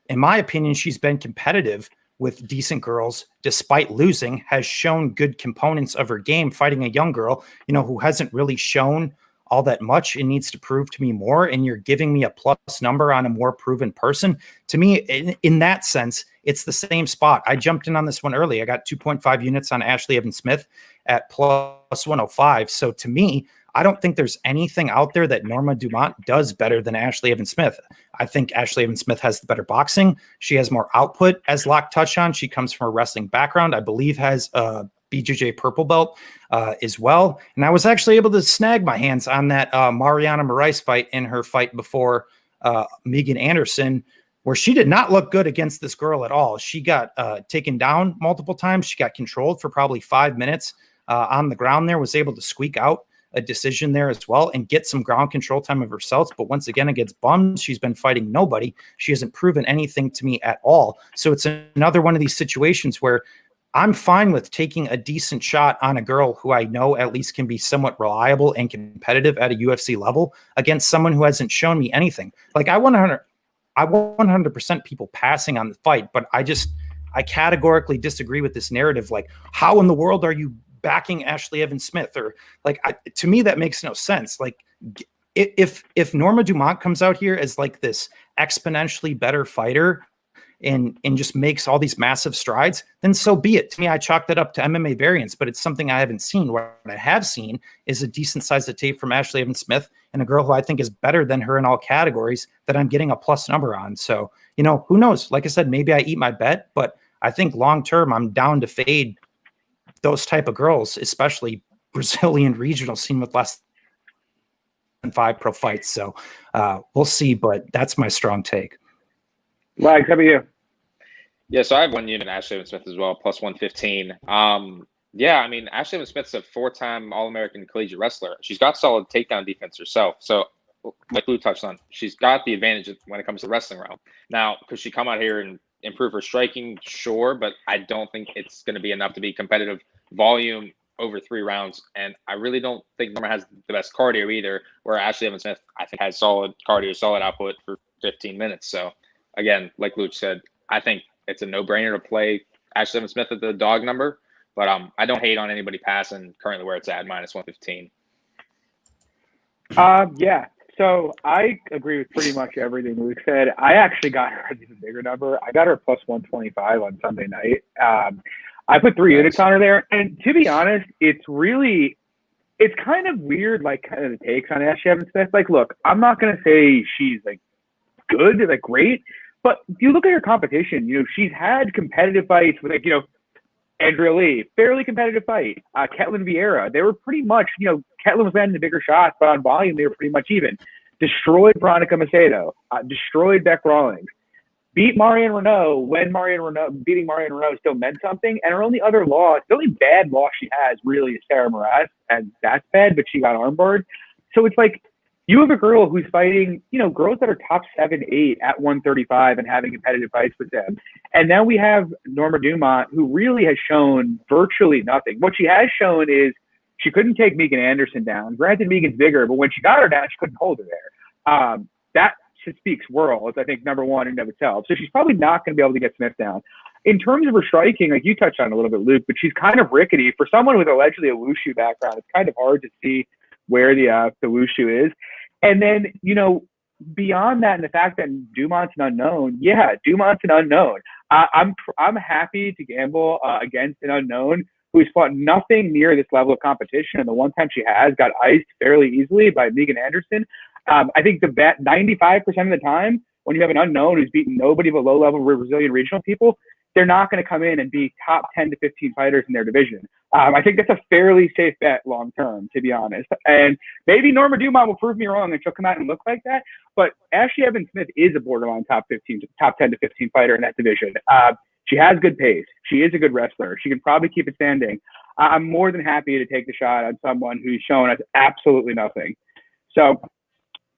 in my opinion, she's been competitive with decent girls despite losing, has shown good components of her game fighting a young girl, you know, who hasn't really shown all that much and needs to prove to me more. And you're giving me a plus number on a more proven person. To me, in that sense, it's the same spot. I jumped in on this one early. I got 2.5 units on Ashley Evans Smith at plus 105. So to me, I don't think there's anything out there that Norma Dumont does better than Ashley Evans Smith. I think Ashley Evans Smith has the better boxing. She has more output, as Locke touched on. She comes from a wrestling background. I believe has a BJJ purple belt as well. And I was actually able to snag my hands on that Mariana Moraes fight in her fight before Megan Anderson, where she did not look good against this girl at all. She got taken down multiple times. She got controlled for probably 5 minutes on the ground there, was able to squeak out a decision there as well and get some ground control time of herself. But once again, against bums, she's been fighting nobody. She hasn't proven anything to me at all. So it's another one of these situations where I'm fine with taking a decent shot on a girl who I know at least can be somewhat reliable and competitive at a UFC level against someone who hasn't shown me anything. Like I 100% people passing on the fight, but I categorically disagree with this narrative. Like, how in the world are you backing Ashley Evans Smith? Or like, to me, that makes no sense. Like if Norma Dumont comes out here as like this exponentially better fighter and just makes all these massive strides, then so be it. To me, I chalk that up to MMA variance, but it's something I haven't seen. What I have seen is a decent size of tape from Ashley Evans Smith and a girl who I think is better than her in all categories that I'm getting a plus number on. So, you know, who knows? Like I said, maybe I eat my bet, but I think long-term I'm down to fade those type of girls, especially Brazilian regional scene with less than 5 pro fights. So we'll see, but that's my strong take. Like, how about you? Yeah, so I have 1 unit Ashley Evans Smith as well, plus 115. Yeah, I mean, Ashley Evans Smith's a 4-time All-American collegiate wrestler. She's got solid takedown defense herself. So like Lou touched on, she's got the advantage when it comes to the wrestling realm. Now, could she come out here and improve her striking? Sure, but I don't think it's going to be enough to be competitive volume over 3 rounds. And I really don't think Norma has the best cardio either, where Ashley Evans Smith, I think, has solid cardio, solid output for 15 minutes. So again, like Luke said, I think it's a no-brainer to play Ashley Evans Smith at the dog number, but I don't hate on anybody passing currently where it's at, minus 115. Yeah. So I agree with pretty much everything Luke said. I actually got her at an even bigger number. I got her plus 125 on Sunday night. I put 3 units on her there. And to be honest, it's kind of weird, like kind of the takes on Ashley Evans Smith. Like, look, I'm not going to say she's like good, like great, but if you look at her competition, you know, she's had competitive fights with, like, you know, Andrea Lee, fairly competitive fight. Ketlin Vieira, they were pretty much, you know, Ketlin was landing the bigger shots, but on volume, they were pretty much even. destroyed Veronica Macedo, destroyed Beck Rawlings, beat Marion Renault when beating Marion Renault still meant something. And her only other loss, the only bad loss she has really is Sarah Moras, and that's bad, but she got armbarred. So it's like, you have a girl who's fighting, girls that are top 7, 8 at 135 and having competitive fights with them. And now we have Norma Dumont, who really has shown virtually nothing. What she has shown is she couldn't take Megan Anderson down. Granted, Megan's bigger, but when she got her down, she couldn't hold her there. That speaks worlds, I think, number one in and of itself. So she's probably not going to be able to get Smith down. In terms of her striking, like you touched on a little bit, Luke, but she's kind of rickety. For someone with allegedly a wushu background, it's kind of hard to see where the wushu is. And then, beyond that, and the fact that Dumont's an unknown, Dumont's an unknown. I'm happy to gamble against an unknown who's fought nothing near this level of competition, and the one time she has got iced fairly easily by Megan Anderson. I think 95% of the time, when you have an unknown who's beaten nobody but low-level Brazilian regional people, they're not going to come in and be top 10 to 15 fighters in their division. I think that's a fairly safe bet long-term, to be honest. And maybe Norma Dumont will prove me wrong and she'll come out and look like that. But Ashley Evans-Smith is a borderline top 10 to 15 fighter in that division. She has good pace. She is a good wrestler. She can probably keep it standing. I'm more than happy to take the shot on someone who's shown us absolutely nothing. So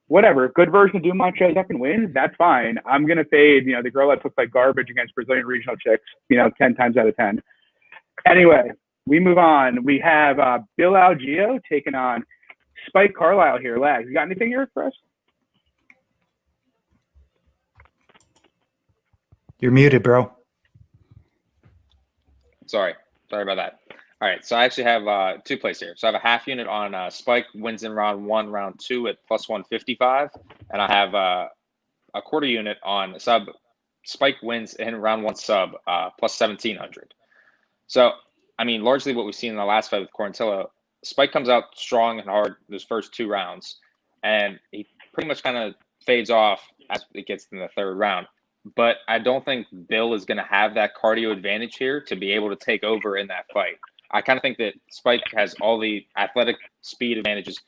whatever, if good version of Dumont shows up and wins, that's fine. I'm going to fade, the girl that looks like garbage against Brazilian regional chicks, 10 times out of 10. Anyway, we move on. We have Bill Algeo taking on Spike Carlisle here. Lags, you got anything here for us? You're muted, bro. Sorry about that. All right, so I actually have 2 plays here. So I have a half unit on Spike wins in round 1, round 2 at plus 155, and I have a quarter unit on sub Spike wins in round 1 sub plus 1700. So I mean, largely what we've seen in the last fight with Quarantillo, Spike comes out strong and hard those first 2 rounds, and he pretty much kind of fades off as it gets in the 3rd round. But I don't think Bill is going to have that cardio advantage here to be able to take over in that fight. I kind of think that Spike has all the athletic speed advantages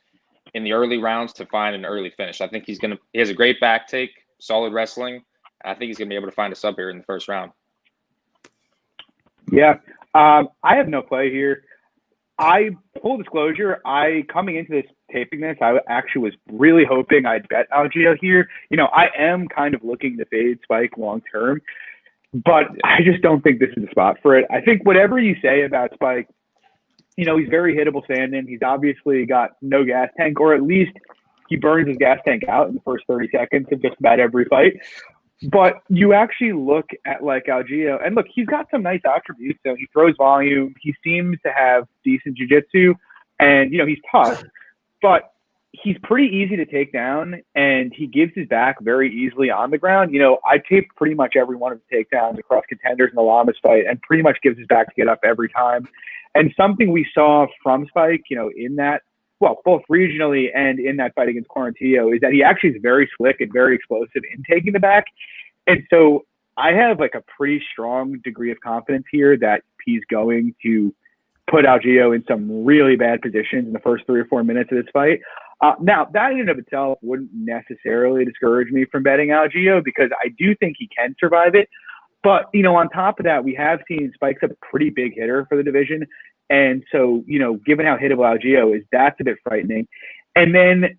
in the early rounds to find an early finish. I think he has a great back take, solid wrestling. I think he's going to be able to find a sub here in the 1st round. Yeah, I have no play here. Full disclosure, coming into this taping this, I actually was really hoping I'd bet Algeo here. I am kind of looking to fade Spike long term, but I just don't think this is the spot for it. I think whatever you say about Spike, he's very hittable standing. He's obviously got no gas tank, or at least he burns his gas tank out in the first 30 seconds of just about every fight. But you actually look at like Algeo, and look, he's got some nice attributes. So he throws volume. He seems to have decent jiu-jitsu, and he's tough, but he's pretty easy to take down, and he gives his back very easily on the ground. I taped pretty much every one of his takedowns across Contenders in the Lamas fight, and pretty much gives his back to get up every time. And something we saw from Spike, in that, well, both regionally and in that fight against Quarantillo, is that he actually is very slick and very explosive in taking the back. And so I have like a pretty strong degree of confidence here that he's going to put Algeo in some really bad positions in the first 3 or 4 minutes of this fight. Now, that in and of itself wouldn't necessarily discourage me from betting Algeo, because I do think he can survive it. But, on top of that, we have seen Spike's a pretty big hitter for the division. And so, given how hittable Algeo is, that's a bit frightening. And then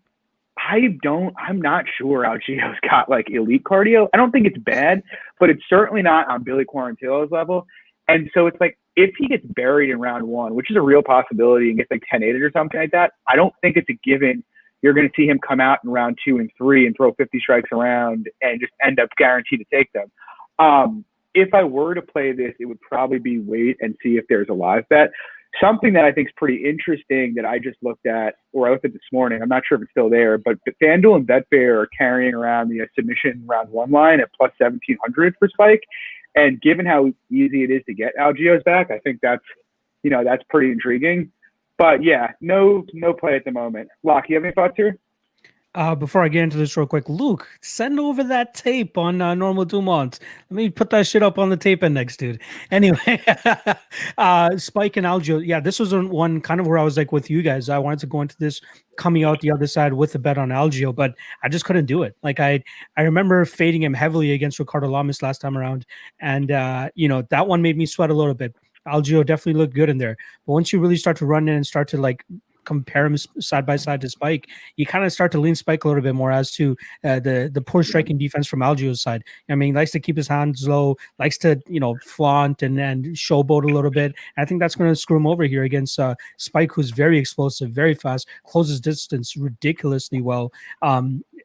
I'm not sure Algeo's got like elite cardio. I don't think it's bad, but it's certainly not on Billy Quarantillo's level. And so it's like, if he gets buried in round 1, which is a real possibility, and gets like 10-8 or something like that, I don't think it's a given you're going to see him come out in round 2 and 3 and throw 50 strikes around and just end up guaranteed to take them. If I were to play this, it would probably be wait and see if there's a live bet. Something that I think is pretty interesting that I just looked at, or I looked at this morning, I'm not sure if it's still there, but FanDuel and Betfair are carrying around the submission round 1 line at plus 1,700 for Spike. And given how easy it is to get Algeo's back, I think that's pretty intriguing. But yeah, no play at the moment. Locke, you have any thoughts here? Before I get into this real quick, Luke, send over that tape on normal Dumont. Let me put that shit up on the tape index, dude. Anyway, Spike and Algeo. Yeah, this was one kind of where I was like with you guys. I wanted to go into this coming out the other side with a bet on Algeo, but I just couldn't do it. Like I remember fading him heavily against Ricardo Lamas last time around, and that one made me sweat a little bit. Algeo definitely looked good in there, but once you really start to run in and start to like compare him side by side to Spike, you kind of start to lean Spike a little bit more as to the poor striking defense from Algeo's side. I mean, likes to keep his hands low, likes to flaunt and showboat a little bit. And I think that's going to screw him over here against Spike, who's very explosive, very fast, closes distance ridiculously well.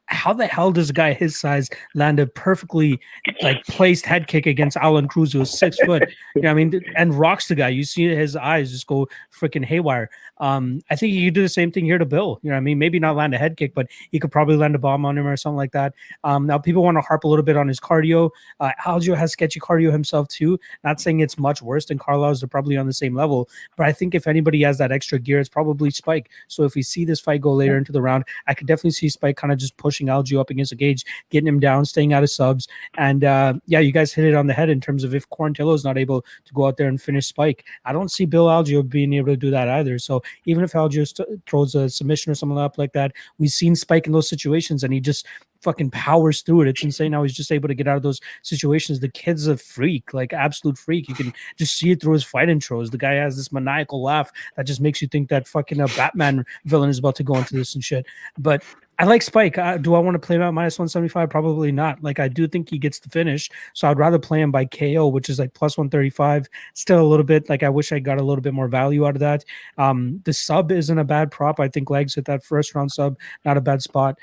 How the hell does a guy his size land a perfectly like placed head kick against Alan Cruz, who is 6 foot? And rocks the guy. You see his eyes just go freaking haywire. I think he could do the same thing here to Bill. You know what I mean? Maybe not land a head kick, but he could probably land a bomb on him or something like that. Now, people want to harp a little bit on his cardio. Algeo has sketchy cardio himself, too. Not saying it's much worse than Carlisle's. They're probably on the same level. But I think if anybody has that extra gear, it's probably Spike. So if we see this fight go later into the round, I could definitely see Spike kind of just pushing Algeo up against the cage, getting him down, staying out of subs. And you guys hit it on the head in terms of if Quarantillo is not able to go out there and finish Spike. I don't see Bill Algeo being able to do that either. So even if Algeo throws a submission or something up like that, we've seen Spike in those situations and he just fucking powers through it. It's insane how he's just able to get out of those situations. The kid's a freak, like absolute freak. You can just see it through his fight intros. The guy has this maniacal laugh that just makes you think that fucking Batman villain is about to go into this and shit. But I like Spike. Do I want to play him at minus 175? Probably not. Like, I do think he gets the finish, so I'd rather play him by KO, which is like plus 135. Still a little bit, like, I wish I got a little bit more value out of that. The sub isn't a bad prop. I think Legs hit that first round sub, not a bad spot.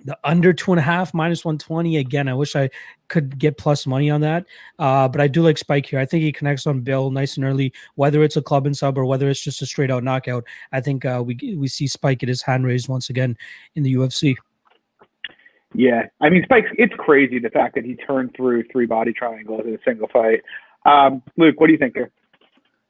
The under 2.5 minus 120. Again, I wish I could get plus money on that. But I do like Spike here. I think he connects on Bill nice and early, whether it's a club and sub or whether it's just a straight out knockout. I think we see Spike get his hand raised once again in the UFC. Yeah. I mean, Spike's, it's crazy the fact that he turned through 3 body triangles in a single fight. Luke, what do you think here?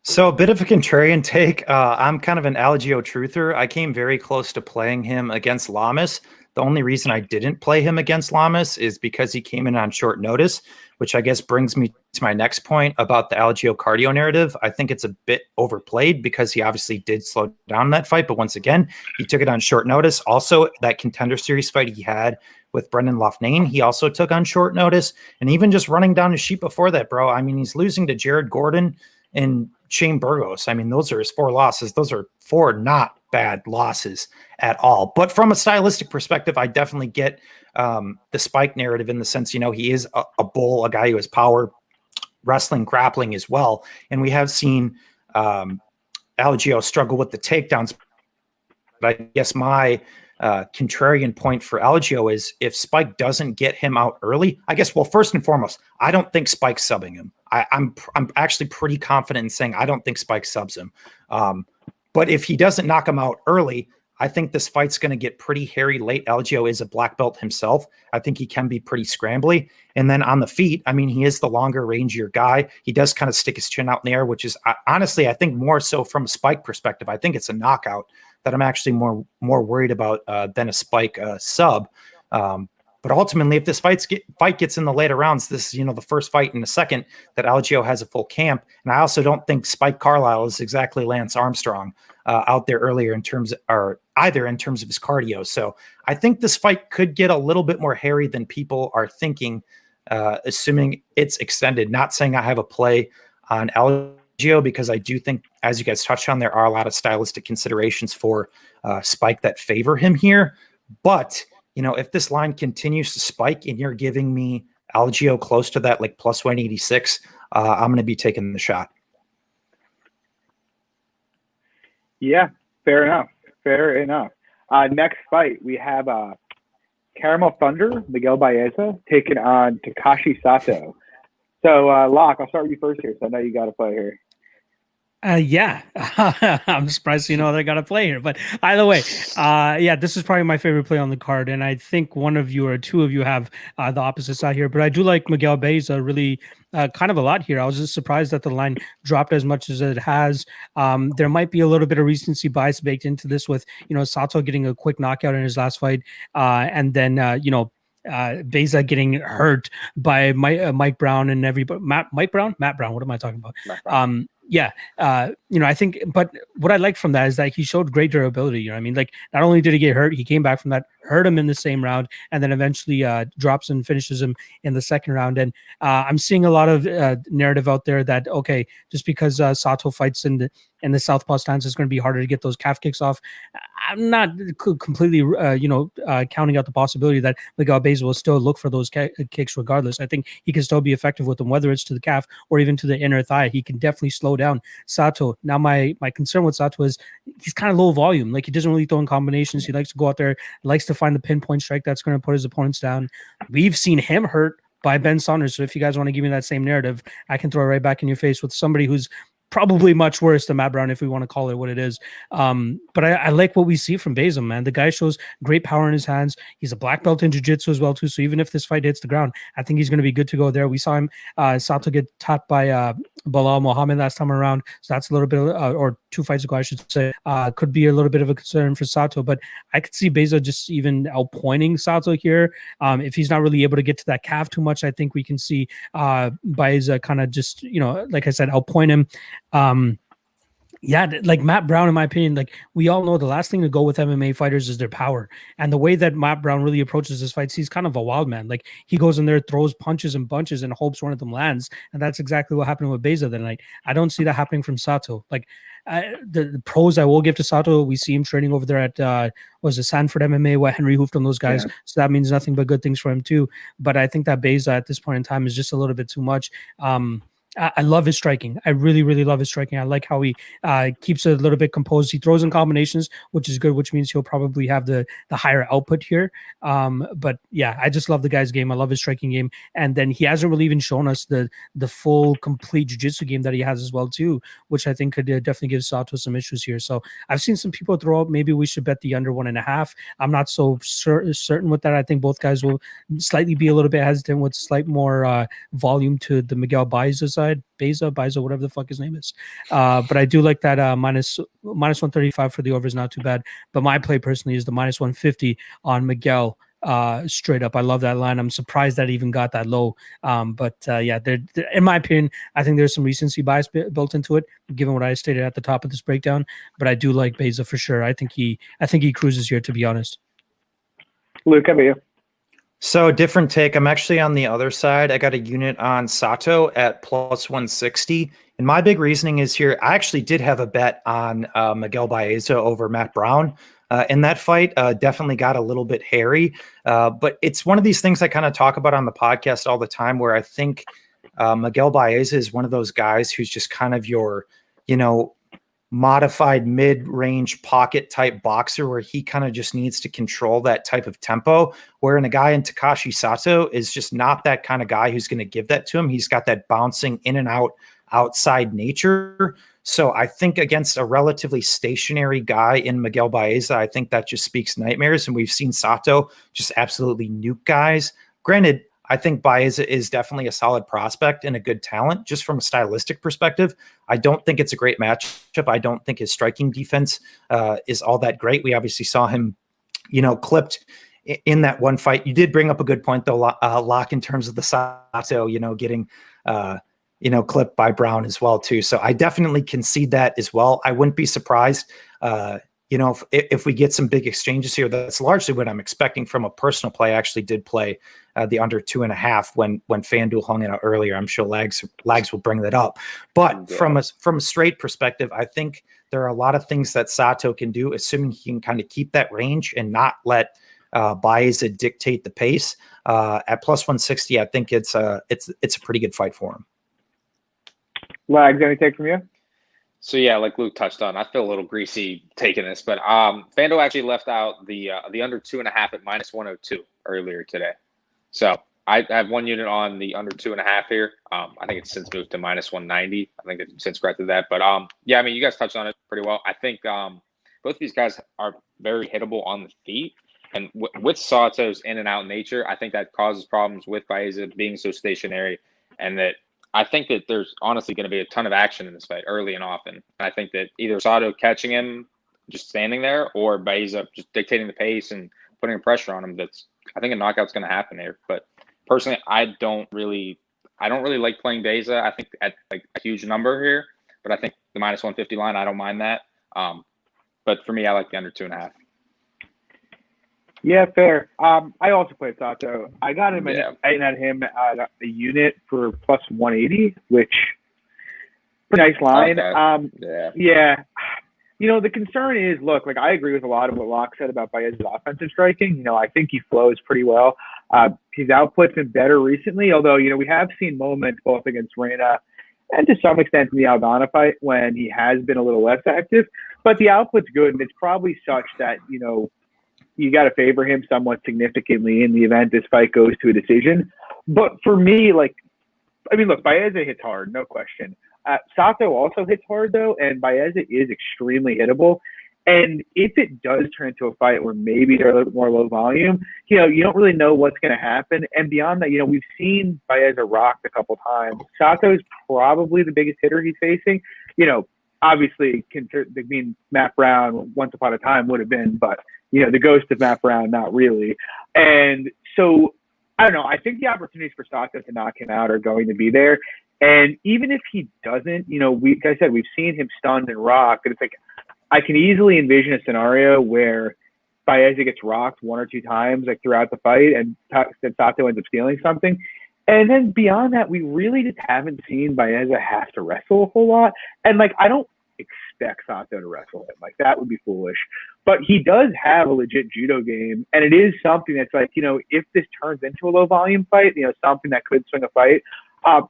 So a bit of a contrarian take. I'm kind of an Algeo truther. I came very close to playing him against Lamas. The only reason I didn't play him against Lamas is because he came in on short notice, which I guess brings me to my next point about the Algeo cardio narrative. I think it's a bit overplayed because he obviously did slow down that fight, but once again, he took it on short notice. Also, that Contender Series fight he had with Brendan Loughnane, he also took on short notice. And even just running down his sheet before that, bro, I mean, he's losing to Jared Gordon and Shane Burgos. I mean, those are his 4 losses. Those are 4 not bad losses at all. But from a stylistic perspective, I definitely get the Spike narrative in the sense, he is a bull, a guy who has power, wrestling, grappling as well. And we have seen Algeo struggle with the takedowns. But I guess my contrarian point for Algeo is if Spike doesn't get him out early, I guess, well, first and foremost, I don't think Spike's subbing him. I'm actually pretty confident in saying I don't think Spike subs him. But if he doesn't knock him out early, I think this fight's going to get pretty hairy late. Algeo is a black belt himself. I think he can be pretty scrambly. And then on the feet, I mean, he is the longer, rangier guy. He does kind of stick his chin out in the air, which is honestly, I think more so from a Spike perspective. I think it's a knockout that I'm actually more worried about than a Spike sub. But ultimately, if this fight gets in the later rounds, this is, the first fight in a second that Algeo has a full camp. And I also don't think Spike Carlisle is exactly Lance Armstrong out there earlier in terms of his cardio. So I think this fight could get a little bit more hairy than people are thinking, assuming it's extended. Not saying I have a play on Algeo because I do think, as you guys touched on, there are a lot of stylistic considerations for Spike that favor him here. But if this line continues to spike and you're giving me Algeo close to that, like plus 186, I'm going to be taking the shot. Yeah, fair enough. Next fight, we have Caramel Thunder, Miguel Baeza, taking on Takashi Sato. So, Locke, I'll start with you first here, so I know you got to play here. Yeah, I'm surprised they got to play here. But either way, yeah, this is probably my favorite play on the card, and I think one of you or two of you have the opposite side here. But I do like Miguel Baeza really kind of a lot here. I was just surprised that the line dropped as much as it has. There might be a little bit of recency bias baked into this with Sato getting a quick knockout in his last fight, and then Baeza getting hurt by Mike Brown and everybody. Matt Brown. What am I talking about? Yeah, I think, but what I like from that is that he showed great durability. You know what I mean? Like, not only did he get hurt, he came back from that, hurt him in the same round, and then eventually drops and finishes him in the second round. And I'm seeing a lot of narrative out there that, okay, just because Sato fights in the southpaw stance, it's going to be harder to get those calf kicks off. I'm not completely, counting out the possibility that Miguel Baeza will still look for those kicks regardless. I think he can still be effective with them, whether it's to the calf or even to the inner thigh. He can definitely slow down Sato. Now, my concern with Sato is he's kind of low volume. Like, he doesn't really throw in combinations. He likes to go out there, likes to find the pinpoint strike that's going to put his opponents down. We've seen him hurt by Ben Saunders. So if you guys want to give me that same narrative, I can throw it right back in your face with somebody who's probably much worse than Matt Brown, if we want to call it what it is. But I like what we see from Baeza, man. The guy shows great power in his hands. He's a black belt in jiu-jitsu as well, too. So even if this fight hits the ground, I think he's going to be good to go there. We saw him, Sato, get tapped by Bilal Mohammed last time around. So that's a little bit, or 2 fights ago, I should say, could be a little bit of a concern for Sato. But I could see Baeza just even outpointing Sato here. If he's not really able to get to that calf too much, I think we can see Baeza kind of just, like I said, outpoint him. Yeah, like Matt Brown, in my opinion, like we all know the last thing to go with MMA fighters is their power. And the way that Matt Brown really approaches his fights, he's kind of a wild man. Like, he goes in there, throws punches and bunches and hopes one of them lands. And that's exactly what happened with Baeza that night. I don't see that happening from Sato. Like, the pros I will give to Sato, we see him training over there at was it Sanford MMA, what Henry hoofed on those guys. Yeah. So that means nothing but good things for him too. But I think that Baeza at this point in time is just a little bit too much. I love his striking. I really, really love his striking. I like how he keeps it a little bit composed. He throws in combinations, which is good, which means he'll probably have the higher output here. But yeah, I just love the guy's game. I love his striking game. And then he hasn't really even shown us the full, complete jiu-jitsu game that he has as well too, which I think could definitely give Sato some issues here. So I've seen some people throw up, maybe we should bet the under 1.5. I'm not so certain with that. I think both guys will slightly be a little bit hesitant with slight more volume to the Miguel Baeza side. Baeza, whatever the fuck his name is. But I do like that minus 135 for the over is not too bad. But my play personally is the minus 150 on Miguel straight up. I love that line. I'm surprised that it even got that low. But yeah, in my opinion, I think there's some recency bias built into it, given what I stated at the top of this breakdown. But I do like Baeza for sure. I think he cruises here, to be honest. Luke, how about you? So different take. I'm actually on the other side. I got a unit on Sato at plus 160. And my big reasoning is here, I actually did have a bet on Miguel Baeza over Matt Brown. In that fight, definitely got a little bit hairy. But it's one of these things I kind of talk about on the podcast all the time, where I think Miguel Baeza is one of those guys who's just kind of your, modified mid-range pocket type boxer, where he kind of just needs to control that type of tempo, wherein a guy in Takashi Sato is just not that kind of guy who's going to give that to him. He's got that bouncing in and out outside nature. So I think against a relatively stationary guy in Miguel Baeza, I think that just speaks nightmares. And we've seen Sato just absolutely nuke guys. Granted, I think Baeza is definitely a solid prospect and a good talent just from a stylistic perspective. I don't think it's a great matchup. I don't think his striking defense is all that great. We obviously saw him, clipped in that one fight. You did bring up a good point, though, Locke, in terms of the Sato, getting, clipped by Brown as well, too. So I definitely concede that as well. I wouldn't be surprised, if we get some big exchanges here. That's largely what I'm expecting from a personal play. I actually did play the under 2.5 when FanDuel hung it out earlier. I'm sure Lags will bring that up. But from a straight perspective, I think there are a lot of things that Sato can do, assuming he can kind of keep that range and not let Baeza dictate the pace. At plus 160, I think it's a pretty good fight for him. Lags, any take from you? So yeah, like Luke touched on, I feel a little greasy taking this, but FanDuel actually left out the under 2.5 at minus 102 earlier today. So I have 1 unit on the under 2.5 here. I think it's since moved to minus 190. I think they've since corrected that. But yeah, I mean, you guys touched on it pretty well. I think both of these guys are very hittable on the feet. And with Sato's in and out nature, I think that causes problems with Baeza being so stationary. And that I think that there's honestly going to be a ton of action in this fight early and often. And I think that either Sato catching him just standing there or Baeza just dictating the pace and putting pressure on him. I think a knockout's going to happen here. But personally, I don't really like playing Baeza. I think at like a huge number here, but I think the minus 150 line, I don't mind that. But for me, I like the under 2.5. Yeah, fair. I also played Sato. I got him at a unit for plus 180, which pretty nice line. Okay. Yeah. You know, the concern is, look, like I agree with a lot of what Locke said about Baez's offensive striking. You know, I think he flows pretty well. His output's been better recently, although, you know, we have seen moments both against Reina and to some extent in the Aldana fight when he has been a little less active. But the output's good, and it's probably such that, you know, you got to favor him somewhat significantly in the event this fight goes to a decision. But for me, like, I mean, look, Baeza hits hard, no question. Sato also hits hard, though, and Baeza is extremely hittable. And if it does turn into a fight where maybe they're a little bit more low volume, you know, you don't really know what's going to happen. And beyond that, you know, we've seen Baeza rocked a couple times. Sato's probably the biggest hitter he's facing. You know, obviously, Matt Brown once upon a time would have been, but, you know, the ghost of Matt Brown, not really. And so, I don't know. I think the opportunities for Sato to knock him out are going to be there. And even if he doesn't, you know, like I said, we've seen him stunned and rocked. And it's like, I can easily envision a scenario where Baeza gets rocked 1 or 2 times, like throughout the fight, and Sato ends up stealing something. And then beyond that, we really just haven't seen Baeza have to wrestle a whole lot. And like, I don't expect Sato to wrestle him. Like, that would be foolish. But he does have a legit judo game. And it is something that's like, you know, if this turns into a low volume fight, you know, something that could swing a fight.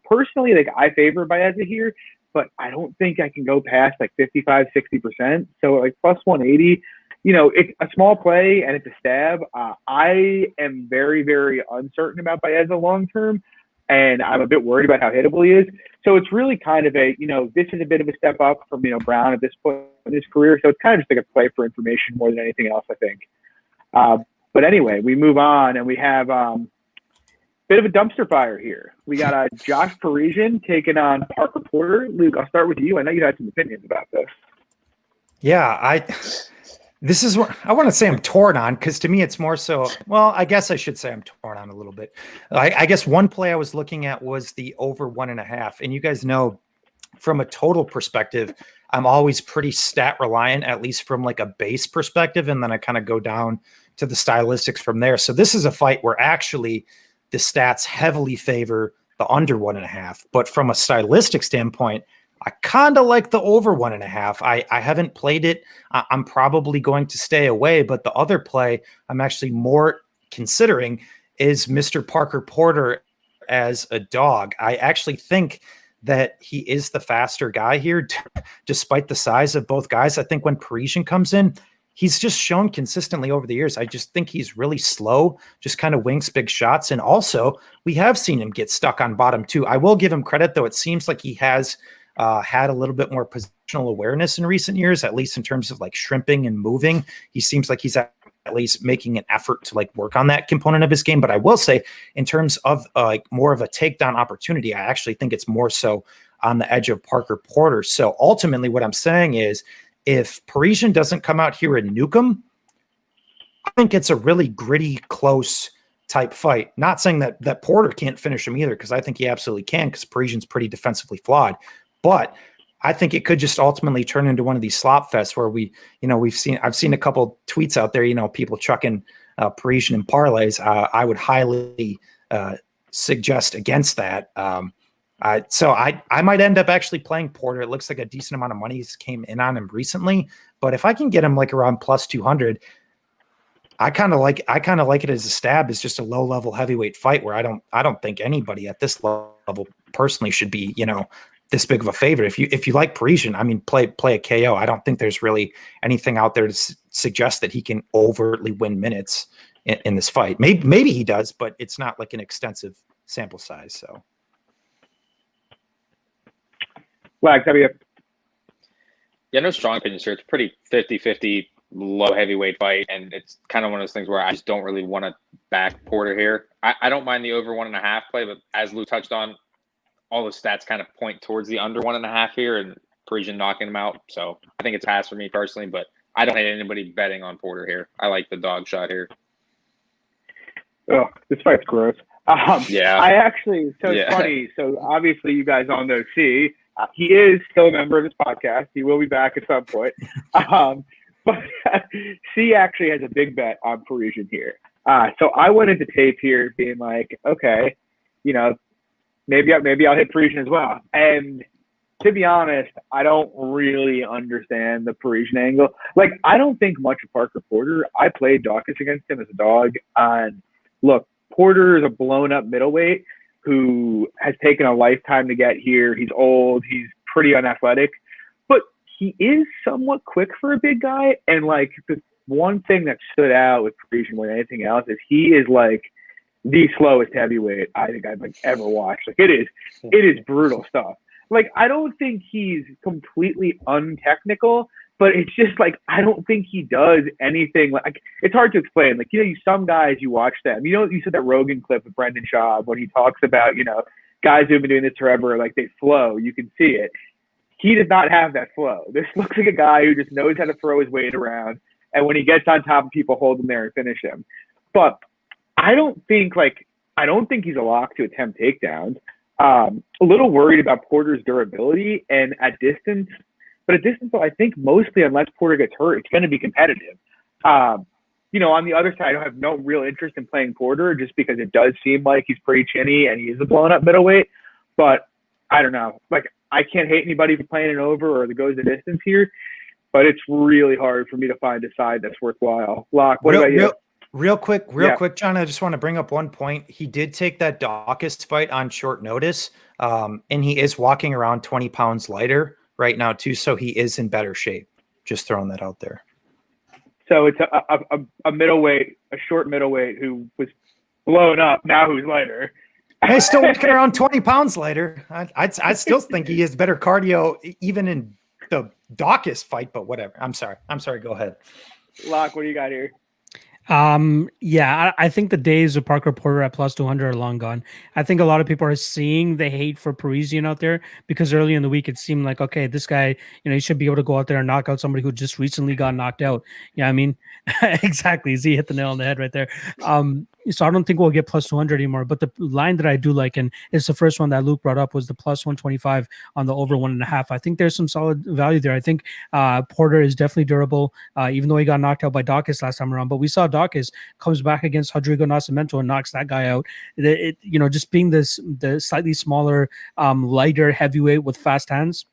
Personally, like, I favor Baeza here, but I don't think I can go past like 55, 60%. So like plus 180, you know, it's a small play and it's a stab. I am very, very uncertain about Baeza long term, and I'm a bit worried about how hittable he is. So it's really kind of a, you know, this is a bit of a step up from, you know, Brown at this point in his career. So it's kind of just like a play for information more than anything else, I think. But anyway, we move on and we have bit of a dumpster fire here. We got Josh Parisian taking on Parker Porter. Luke, I'll start with you. I know you had some opinions about this. Yeah, this is what I want to say I'm torn on, because to me it's more so, well, I guess I should say I'm torn on a little bit. I guess one play I was looking at was the over 1.5. And you guys know from a total perspective, I'm always pretty stat reliant, at least from like a base perspective. And then I kind of go down to the stylistics from there. So this is a fight where actually the stats heavily favor the under 1.5, but from a stylistic standpoint, I kind of like the over 1.5. I haven't played it. I'm probably going to stay away, but the other play I'm actually more considering is Mr. Parker Porter as a dog. I actually think that he is the faster guy here, despite the size of both guys. I think when Parisian comes in, he's just shown consistently over the years. I just think he's really slow, just kind of winks big shots. And also, we have seen him get stuck on bottom too. I will give him credit, though. It seems like he has had a little bit more positional awareness in recent years, at least in terms of like shrimping and moving. He seems like he's at least making an effort to like work on that component of his game. But I will say, in terms of like more of a takedown opportunity, I actually think it's more so on the edge of Parker Porter. So ultimately what I'm saying is, if Parisian doesn't come out here and nuke him, I think it's a really gritty, close type fight. Not saying that Porter can't finish him either, because I think he absolutely can, because Parisian's pretty defensively flawed. But I think it could just ultimately turn into one of these slop fests where I've seen a couple tweets out there, you know, people chucking Parisian in parlays. I would highly suggest against that. So I might end up actually playing Porter. It looks like a decent amount of money came in on him recently, but if I can get him like around plus 200, I kind of like it as a stab. It's just a low level heavyweight fight where I don't think anybody at this level personally should be, you know, this big of a favorite. If you like Parisian, I mean, play a KO. I don't think there's really anything out there to suggest that he can overtly win minutes. in this fight. Maybe he does, but it's not like an extensive sample size. So, Wags, how about you? Yeah, no strong opinions here. It's pretty 50-50 low heavyweight fight, and it's kind of one of those things where I just don't really want to back Porter here. I don't mind the over 1.5 play, but as Lou touched on, all the stats kind of point towards the under 1.5 here, and Parisian knocking him out. So I think it's a pass for me personally, but I don't hate anybody betting on Porter here. I like the dog shot here. Oh, this fight's gross. Yeah. I actually, so it's funny. So obviously you guys all know C. He is still a member of this podcast. He will be back at some point. But C actually has a big bet on Parisian here. So I went into tape here being like, okay, you know, maybe I'll hit Parisian as well. And to be honest, I don't really understand the Parisian angle. Like, I don't think much of Parker Porter. I played Dawkins against him as a dog. And look, Porter is a blown-up middleweight who has taken a lifetime to get here. He's old. He's pretty unathletic. But he is somewhat quick for a big guy. And, like, the one thing that stood out with Parisian more than anything else is he is, like, the slowest heavyweight I think I've ever watched. Like, it is brutal stuff. Like, I don't think he's completely untechnical, but it's just like, I don't think he does anything. Like, it's hard to explain. Like, you know, some guys, you watch them. You know, you said that Rogan clip with Brendan Schaub when he talks about, you know, guys who've been doing this forever, like, they flow. You can see it. He does not have that flow. This looks like a guy who just knows how to throw his weight around, and when he gets on top of people, hold him there and finish him. But I don't think he's a lock to attempt takedowns. A little worried about Porter's durability and at distance. But at distance, I think mostly unless Porter gets hurt, it's going to be competitive. You know, on the other side, I have no real interest in playing Porter just because it does seem like he's pretty chinny and he is a blown-up middleweight. But I don't know. Like, I can't hate anybody for playing it over or that goes the distance here. But it's really hard for me to find a side that's worthwhile. Locke, what about you? Real quick, John, I just want to bring up one point. He did take that Dawkins fight on short notice, and he is walking around 20 pounds lighter right now, too, so he is in better shape. Just throwing that out there. So it's a middleweight, a short middleweight who was blown up, now who's lighter. Hey, still walking around 20 pounds lighter. I still think he has better cardio even in the Dawkins fight, but whatever. I'm sorry. Go ahead. Locke, what do you got here? Yeah, I think the days of Parker Porter at plus 200 are long gone. I think a lot of people are seeing the hate for Parisian out there because early in the week it seemed like, okay, this guy, you know, he should be able to go out there and knock out somebody who just recently got knocked out. Yeah, I mean, exactly. Z hit the nail on the head right there. So I don't think we'll get plus 200 anymore. But the line that I do like, and it's the first one that Luke brought up, was the plus 125 on the over 1.5. I think there's some solid value there. I think Porter is definitely durable, even though he got knocked out by Dawkins last time around. But we saw Dawkins comes back against Rodrigo Nascimento and knocks that guy out. You know, just being the slightly smaller, lighter heavyweight with fast hands,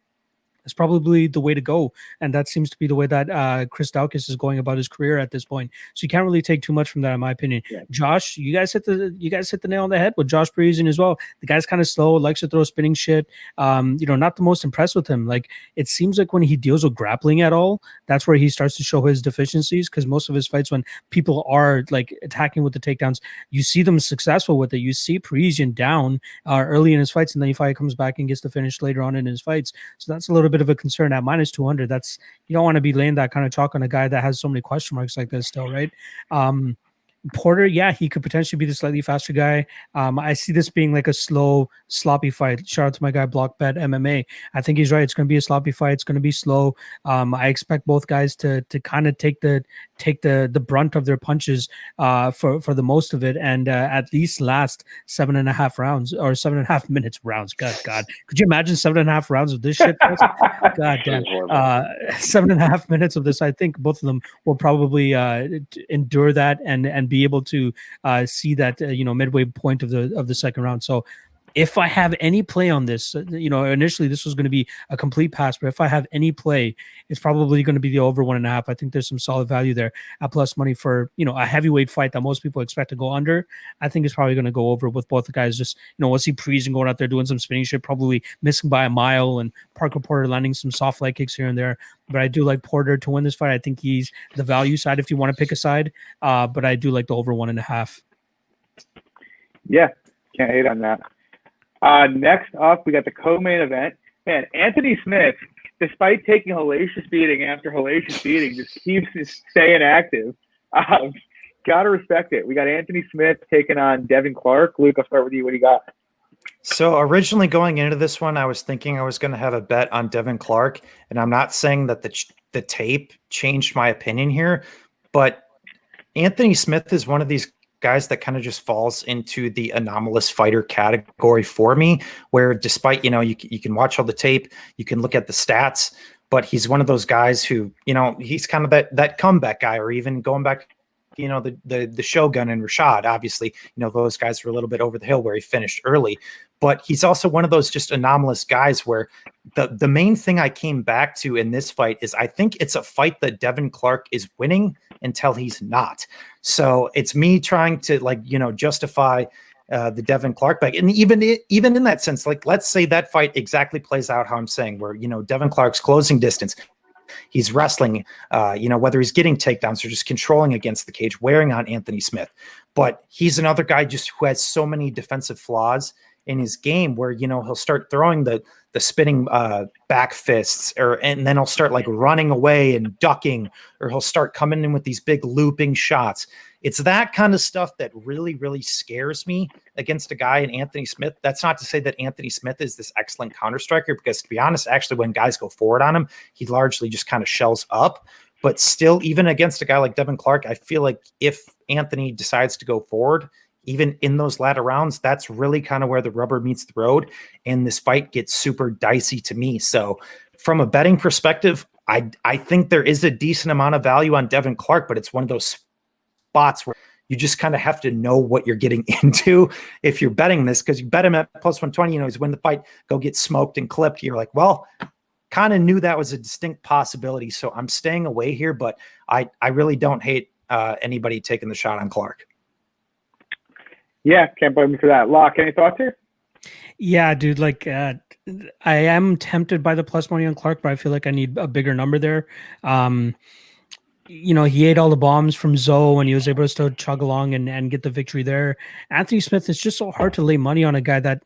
it's probably the way to go, and that seems to be the way that Chris Dawkins is going about his career at this point. So you can't really take too much from that, in my opinion. Yeah. Josh, you guys hit the nail on the head with Josh Parisian as well. The guy's kind of slow, likes to throw spinning shit. You know, not the most impressed with him. Like, it seems like when he deals with grappling at all, that's where he starts to show his deficiencies. Because most of his fights, when people are like attacking with the takedowns, you see them successful with it. You see Parisian down early in his fights, and then he finally comes back and gets the finish later on in his fights. So that's a little bit of a concern at minus 200. That's, you don't want to be laying that kind of chalk on a guy that has so many question marks like this still, right? Porter, yeah, he could potentially be the slightly faster guy. I see this being like a slow, sloppy fight. Shout out to my guy Blockbet MMA. I think he's right. It's going to be a sloppy fight. It's going to be slow. I expect both guys to kind of take the brunt of their punches for the most of it, and at least last 7.5 rounds or 7.5 minutes rounds. God, could you imagine 7.5 rounds of this shit? God damn. 7.5 minutes of this. I think both of them will probably endure that and be able to see that midway point of the second round. So if I have any play on this, initially this was going to be a complete pass, but if I have any play, it's probably going to be the over 1.5. I think there's some solid value there at plus money for, a heavyweight fight that most people expect to go under. I think it's probably going to go over with both the guys. Just, we'll see Parisian going out there doing some spinning shit, probably missing by a mile, and Parker Porter landing some soft leg kicks here and there. But I do like Porter to win this fight. I think he's the value side if you want to pick a side. But I do like the over 1.5. Yeah, can't hate on that. Next up, we got the co-main event. Man, Anthony Smith, despite taking hellacious beating after hellacious beating, just keeps staying active. Gotta respect it. We got Anthony Smith taking on Devin Clark. Luke, I'll start with you. What do you got? So originally going into this one, I was thinking I was going to have a bet on Devin Clark, and I'm not saying that the tape changed my opinion here, but Anthony Smith is one of these guys that kind of just falls into the anomalous fighter category for me, where despite, you can watch all the tape, you can look at the stats, but he's one of those guys who, he's kind of that comeback guy, or even going back, the Shogun and Rashad, obviously, those guys were a little bit over the hill where he finished early, but he's also one of those just anomalous guys where the main thing I came back to in this fight is I think it's a fight that Devin Clark is winning until he's not. So it's me trying to justify the Devin Clark back. And even in that sense, let's say that fight exactly plays out how I'm saying, where, Devin Clark's closing distance, he's wrestling, whether he's getting takedowns or just controlling against the cage, wearing on Anthony Smith. But he's another guy just who has so many defensive flaws in his game where, he'll start throwing the spinning back fists, and then he'll start running away and ducking, or he'll start coming in with these big looping shots. It's that kind of stuff that really, really scares me against a guy in Anthony Smith. That's not to say that Anthony Smith is this excellent counter striker, because to be honest, actually, when guys go forward on him, he largely just kind of shells up. But still, even against a guy like Devin Clark, I feel like if Anthony decides to go forward, even in those latter rounds, that's really kind of where the rubber meets the road, and this fight gets super dicey to me. So from a betting perspective, I think there is a decent amount of value on Devin Clark, but it's one of those spots where you just kind of have to know what you're getting into if you're betting this, because you bet him at plus 120, he's win the fight, go get smoked and clipped. You're like, well, kind of knew that was a distinct possibility, so I'm staying away here, but I really don't hate anybody taking the shot on Clark. Yeah, can't blame me for that. Locke, any thoughts here? Yeah, dude, I am tempted by the plus money on Clark, but I feel like I need a bigger number there. He ate all the bombs from Zoe, and he was able to still chug along and get the victory there. Anthony Smith, is just so hard to lay money on a guy that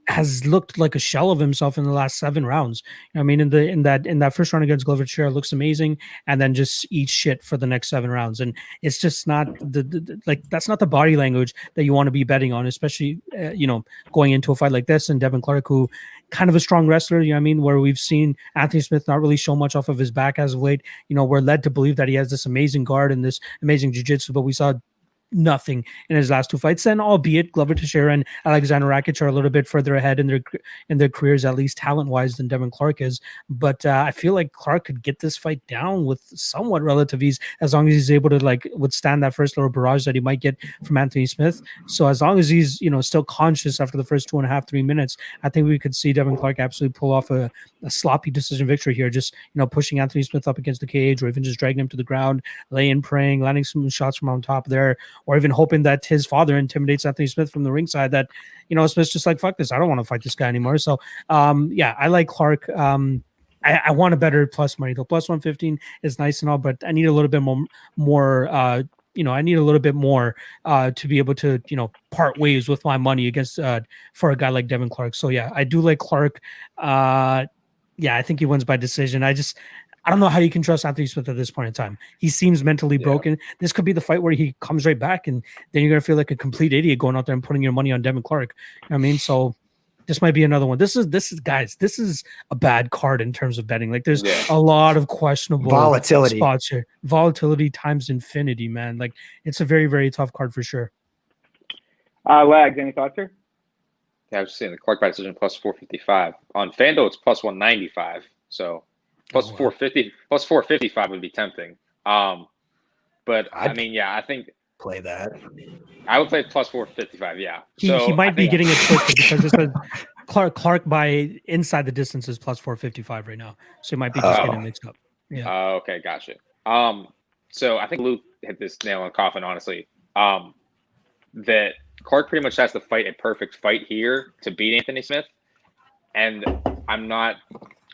has looked like a shell of himself in the last 7 rounds. In that first round against Glover Teixeira, looks amazing, and then just eats shit for the next 7 rounds. And it's just not that's not the body language that you want to be betting on, especially going into a fight like this. And Devin Clark, who kind of a strong wrestler, where we've seen Anthony Smith not really show much off of his back as of late. We're led to believe that he has this amazing guard and this amazing jiu-jitsu, but we saw nothing in his last 2 fights. And albeit Glover Teixeira and Alexander Rakic are a little bit further ahead in their careers, at least talent-wise, than Devin Clark is. But I feel like Clark could get this fight down with somewhat relative ease, as long as he's able to withstand that first little barrage that he might get from Anthony Smith. So as long as he's still conscious after the first 2.5-3 minutes, I think we could see Devin Clark absolutely pull off a sloppy decision victory here, just pushing Anthony Smith up against the cage, or even just dragging him to the ground, laying, praying, landing some shots from on top there, or even hoping that his father intimidates Anthony Smith from the ringside, that, Smith's just like, fuck this, I don't want to fight this guy anymore. So, I like Clark. I want a better plus money. The plus 115 is nice and all, but I need a little bit more I need a little bit more to be able to, part ways with my money against for a guy like Devin Clark. So, yeah, I do like Clark. I think he wins by decision. I don't know how you can trust Anthony Smith at this point in time. He seems mentally broken. This could be the fight where he comes right back, and then you're going to feel like a complete idiot going out there and putting your money on Devin Clark. So this might be another one. This is a bad card in terms of betting. There's a lot of questionable volatility spots here. Volatility times infinity, man. It's a very, very tough card for sure. Lags, any thoughts here? Yeah, I was just saying the Clark by decision plus 455. On FanDuel, it's plus 195. So plus 450, plus 455 would be tempting. But I think play that. I would play plus 455. Yeah. He might be getting it twisted because it says Clark by inside the distance is plus 455 right now, so he might be just getting mixed up. Yeah. Okay, gotcha. So I think Luke hit this nail on the coffin, honestly. That Clark pretty much has to fight a perfect fight here to beat Anthony Smith, and I'm not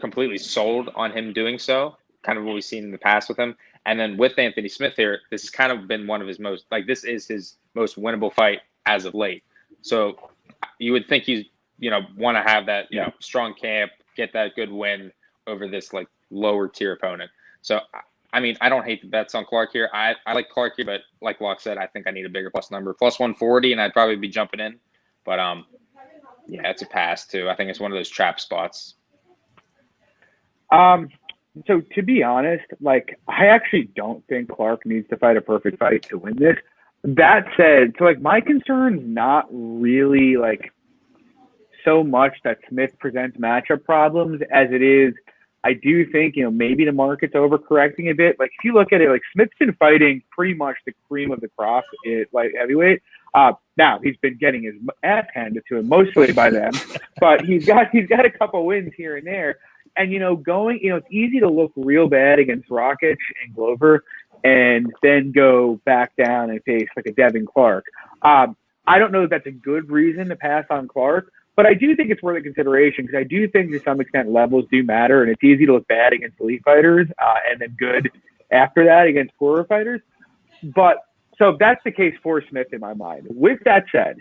completely sold on him doing so. Kind of what we've seen in the past with him. And then with Anthony Smith here, this has kind of been one of his most, like, this is his most winnable fight as of late. So you would think he's, want to have that, strong camp, get that good win over this, like, lower tier opponent. So, I mean, I don't hate the bets on Clark here. I like Clark here, but like Locke said, I think I need a bigger plus number. Plus 140, and I'd probably be jumping in. But, yeah, it's a pass, too. I think it's one of those trap spots. So to be honest, like, I actually don't think Clark needs to fight a perfect fight to win this. That said, so like my concern's not really like so much that Smith presents matchup problems as it is, I do think, maybe the market's overcorrecting a bit. Like if you look at it, like Smith's been fighting pretty much the cream of the crop at light heavyweight. Now he's been getting his ass handed to him mostly by them, but he's got a couple wins here and there. And, it's easy to look real bad against Rakic and Glover and then go back down and face like a Devin Clark. I don't know if that's a good reason to pass on Clark, but I do think it's worth a consideration because I do think to some extent levels do matter, and it's easy to look bad against elite fighters and then good after that against poorer fighters. But so that's the case for Smith in my mind. With that said,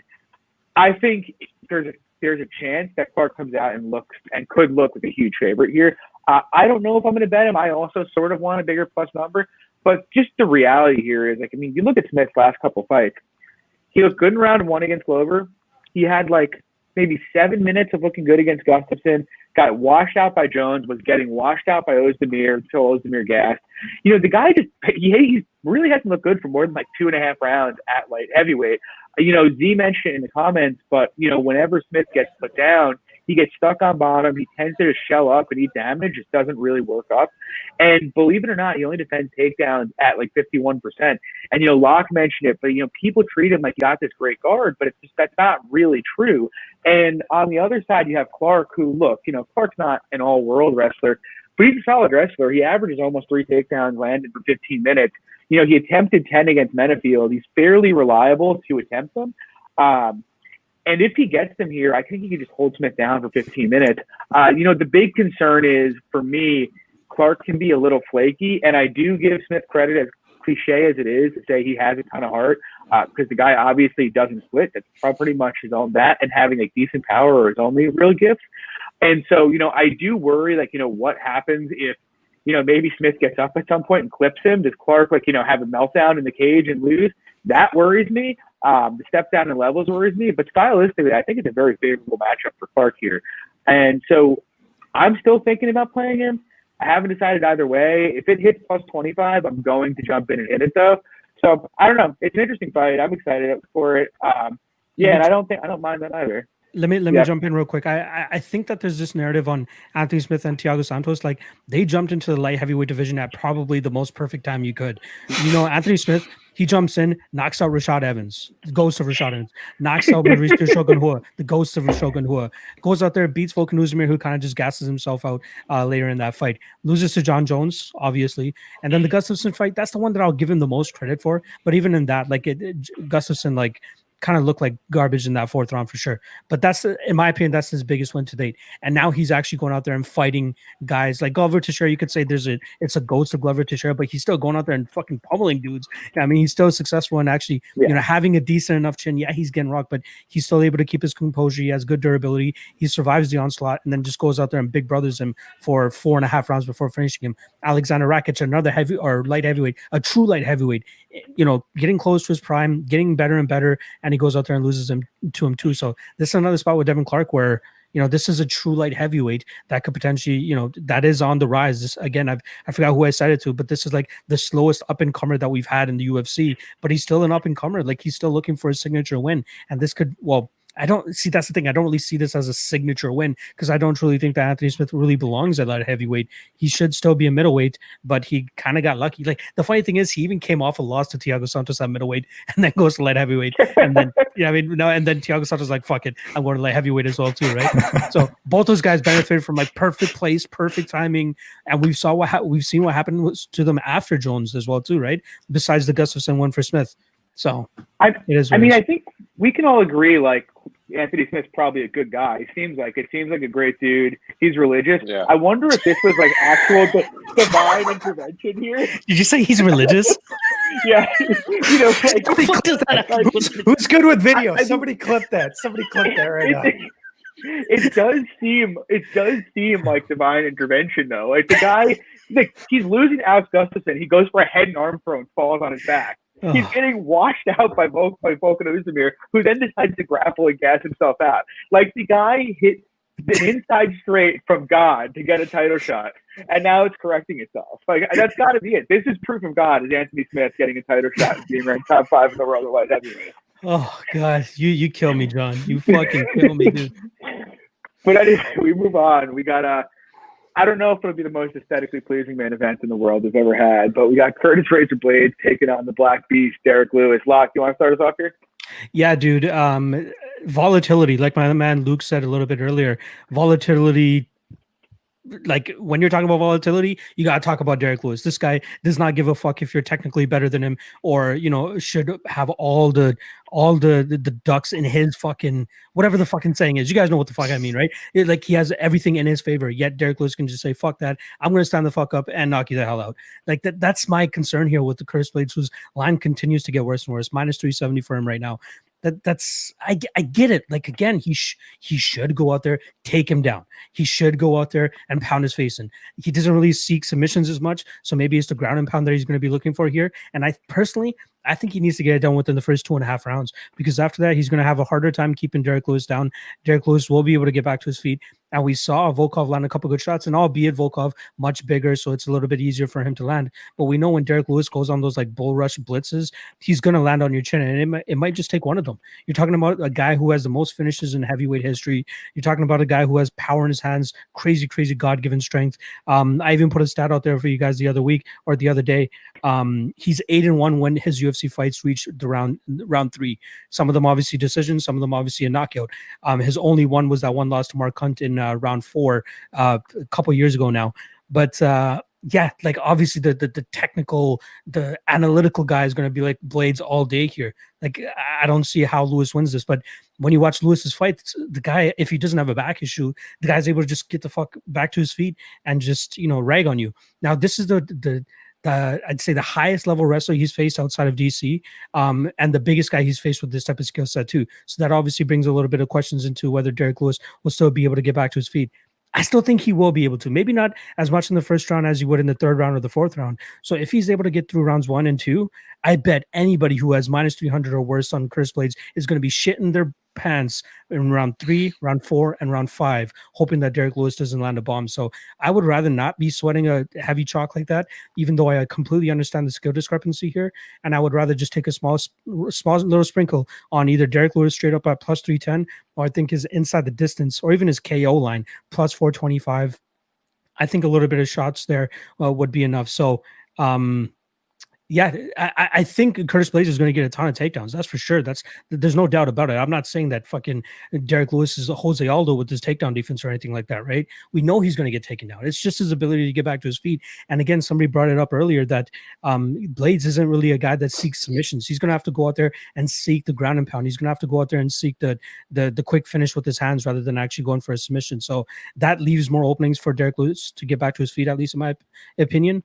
I think there's a chance that Clark comes out and could look like a huge favorite here. I don't know if I'm going to bet him. I also sort of want a bigger plus number, but just the reality here is, like, I mean, you look at Smith's last couple fights. He looked good in round one against Glover. He had like maybe 7 minutes of looking good against Gustafsson, got washed out by Jones, was getting washed out by Ozdemir until Ozdemir gassed. The guy he really hasn't looked good for more than like 2.5 rounds at light heavyweight. Z mentioned in the comments, but, whenever Smith gets put down, he gets stuck on bottom. He tends to just shell up and eat damage. It doesn't really work up. And believe it or not, he only defends takedowns at like 51%. And, Locke mentioned it, but, people treat him like he got this great guard, but that's not really true. And on the other side, you have Clark, who, look, Clark's not an all-world wrestler, but he's a solid wrestler. He averages almost 3 takedowns landed for 15 minutes. He attempted 10 against Menafield. He's fairly reliable to attempt them. And if he gets them here, I think he can just hold Smith down for 15 minutes. The big concern is, for me, Clark can be a little flaky, and I do give Smith credit, as cliche as it is, to say he has a ton of heart, because the guy obviously doesn't split. That's pretty much his own bat, and having like decent power are his only real gift. And so, I do worry, like, what happens if, maybe Smith gets up at some point and clips him. Does Clark, like, have a meltdown in the cage and lose? That worries me. The step down in levels worries me. But stylistically, I think it's a very favorable matchup for Clark here. And so I'm still thinking about playing him. I haven't decided either way. If it hits plus 25, I'm going to jump in and hit it, though. So I don't know. It's an interesting fight. I'm excited for it. And I don't mind that either. Let me jump in real quick. I think that there's this narrative on Anthony Smith and Thiago Santos, like they jumped into the light heavyweight division at probably the most perfect time you could. Anthony Smith, he jumps in, knocks out Rashad Evans, the ghost of Rashad Evans, knocks out Mauricio Shogun Rua, the ghost of Shogun Rua, goes out there, beats Volkan Ozdemir, who kind of just gasses himself out later in that fight, loses to John Jones, obviously, and then the Gustafsson fight, that's the one that I'll give him the most credit for. But even in that, like Gustafsson, like, kind of looked like garbage in that 4th round for sure. But that's, in my opinion, that's his biggest win to date. And now he's actually going out there and fighting guys like Glover Teixeira. You could say it's a ghost of Glover Teixeira, but he's still going out there and fucking pummeling dudes. I mean, he's still successful and actually, having a decent enough chin. Yeah, he's getting rocked, but he's still able to keep his composure. He has good durability. He survives the onslaught and then just goes out there and big brothers him for 4.5 rounds before finishing him. Alexander Rakic, another heavy or light heavyweight, a true light heavyweight, getting close to his prime, getting better and better, and he goes out there and loses him too. So this is another spot with Devin Clark where, this is a true light heavyweight that could potentially, that is on the rise. This, again, I forgot who I cited to, but this is like the slowest up and comer that we've had in the UFC, but he's still an up and comer. Like he's still looking for his signature win. And this could, I don't see, that's the thing. I don't really see this as a signature win because I don't really think that Anthony Smith really belongs at light heavyweight. He should still be a middleweight, but he kind of got lucky. Like the funny thing is, he even came off a loss to Thiago Santos at middleweight and then goes to light heavyweight. And then, and then Thiago Santos is like, fuck it, I'm going to light heavyweight as well too, right? So both those guys benefited from like perfect place, perfect timing, and we've seen what happened to them after Jones as well too, right? Besides the Gustafsson one for Smith. So I think we can all agree like Anthony Smith's probably a good guy. He seems like a great dude. He's religious. Yeah. I wonder if this was like actual divine intervention here. Did you say he's religious? Yeah. Who's good with video? Somebody clip that. Somebody clip that right now. It does seem like divine intervention though. Like the guy, he's losing Alex Gustafsson. He goes for a head and arm throw and falls on his back. Oh. He's getting washed out by Volkan Ozdemir, who then decides to grapple and gas himself out. Like the guy hit the inside straight from God to get a title shot, and now it's correcting itself. Like that's got to be it. This is proof of God. Is Anthony Smith getting a title shot and being ranked top 5 in the world of light heavyweight? Oh God, you kill me, John. You fucking kill me, dude. But anyway, we move on. We got I don't know if it'll be the most aesthetically pleasing main event in the world we've ever had, but we got Curtis Razor Blaydes taking on the Black Beast, Derek Lewis. Locke, you want to start us off here? Yeah, dude. Volatility, like my man Luke said a little bit earlier, volatility. Like when you're talking about volatility, you got to talk about Derek Lewis. This guy does not give a fuck if you're technically better than him or, should have all the ducks in his fucking, whatever the fucking saying is. You guys know what the fuck I mean, right? Like he has everything in his favor, yet Derek Lewis can just say, fuck that. I'm going to stand the fuck up and knock you the hell out. Like that's my concern here with the Curtis Blaydes, whose line continues to get worse and worse. Minus 370 for him right now. I get it. Like again, he should go out there, take him down. He should go out there and pound his face in. He doesn't really seek submissions as much, so maybe it's the ground and pound that he's going to be looking for here. And I think he needs to get it done within the first 2.5 rounds, because after that, he's going to have a harder time keeping Derek Lewis down. Derek Lewis will be able to get back to his feet. And we saw Volkov land a couple good shots, and albeit Volkov much bigger, so it's a little bit easier for him to land. But we know when Derek Lewis goes on those like bull rush blitzes, he's going to land on your chin, and it might just take one of them. You're talking about a guy who has the most finishes in heavyweight history. You're talking about a guy who has power in his hands, crazy God-given strength. I even put a stat out there for you guys the other day. He's 8-1 when his UFC fights reach the round 3. Some of them obviously decisions, some of them obviously a knockout. His only one was that one loss to Mark Hunt in round 4 a couple years ago now. But yeah, like obviously the technical, the analytical guy is going to be like Blaydes all day here. Like I don't see how Lewis wins this, but when you watch Lewis's fight, the guy, if he doesn't have a back issue, the guy's able to just get the fuck back to his feet and just rag on you. Now this is the I'd say the highest level wrestler he's faced outside of DC, and the biggest guy he's faced with this type of skill set too. So that obviously brings a little bit of questions into whether Derek Lewis will still be able to get back to his feet. I still think he will be able to. Maybe not as much in the first round as he would in the third round or the fourth round. So if he's able to get through rounds 1 and 2, I bet anybody who has minus 300 or worse on Curtis Blaydes is going to be shitting their pants in round 3, round 4, and round 5, hoping that Derek Lewis doesn't land a bomb. So I would rather not be sweating a heavy chalk like that, even though I completely understand the skill discrepancy here. And I would rather just take a small little sprinkle on either Derek Lewis straight up at plus 310, or I think is inside the distance, or even his KO line plus 425. I think a little bit of shots there would be enough. So yeah, I think Curtis Blaydes is going to get a ton of takedowns. That's for sure. There's no doubt about it. I'm not saying that fucking Derek Lewis is a Jose Aldo with his takedown defense or anything like that, right? We know he's going to get taken down. It's just his ability to get back to his feet. And again, somebody brought it up earlier that Blaydes isn't really a guy that seeks submissions. He's going to have to go out there and seek the ground and pound. He's going to have to go out there and seek the quick finish with his hands rather than actually going for a submission. So that leaves more openings for Derek Lewis to get back to his feet, at least in my opinion,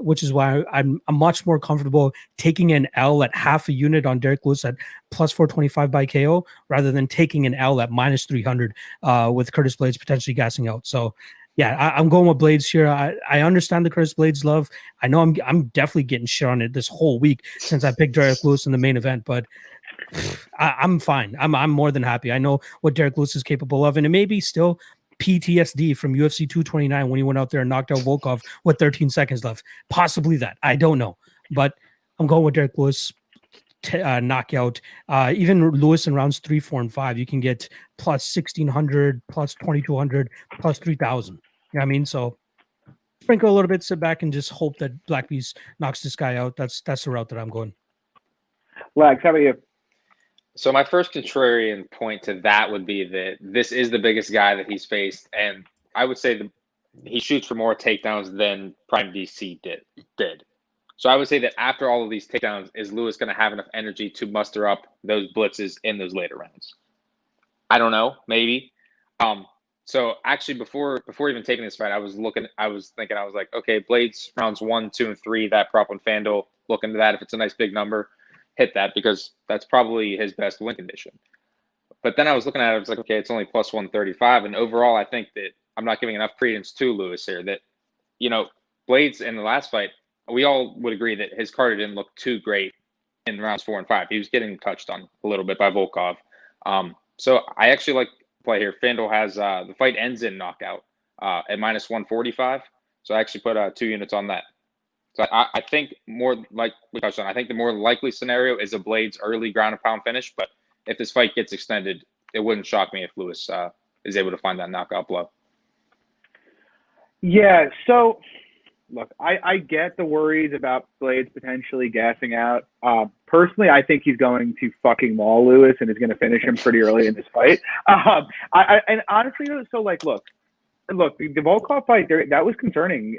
which is why I'm much more comfortable taking an L at half a unit on Derek Lewis at plus 425 by KO rather than taking an L at minus 300 with Curtis Blaydes potentially gassing out. So yeah, I'm going with Blaydes here. I understand the Curtis Blaydes love. I know I'm definitely getting shit on it this whole week since I picked Derek Lewis in the main event, but I'm fine. I'm more than happy. I know what Derek Lewis is capable of, and it may be still PTSD from UFC 229 when he went out there and knocked out Volkov with 13 seconds left. Possibly that. I don't know. But I'm going with Derek Lewis knockout. Even Lewis in rounds 3, 4, and 5, you can get plus 1,600, plus 2,200, plus 3,000. You know what I mean? So sprinkle a little bit, sit back, and just hope that Black Beast knocks this guy out. That's the route that I'm going. Lex, how about you? So my first contrarian point to that would be that this is the biggest guy that he's faced, and I would say he shoots for more takedowns than Prime DC did. So I would say that after all of these takedowns, is Lewis going to have enough energy to muster up those blitzes in those later rounds? I don't know, maybe. So actually, before even taking this fight, I was thinking, okay, Blaydes rounds 1, 2, and 3, that prop on FanDuel, look into that. If it's a nice big number, hit that, because that's probably his best win condition. But then I was looking at it, I was like, okay, it's only plus 135. And overall, I think that I'm not giving enough credence to Lewis here. That, Blaydes in the last fight, we all would agree that his cardio didn't look too great in rounds 4 and 5. He was getting touched on a little bit by Volkov. So I actually like the play here. FanDuel has the fight ends in knockout at minus 145. So I actually put 2 units on that. So I think more like we touched on, I think the more likely scenario is a Blaydes early ground and pound finish. But if this fight gets extended, it wouldn't shock me if Lewis is able to find that knockout blow. Yeah, so look, I get the worries about Blaydes potentially gassing out. Personally, I think he's going to fucking maul Lewis and is going to finish him pretty early in this fight. And honestly, so like, look, the Volkov fight, that was concerning,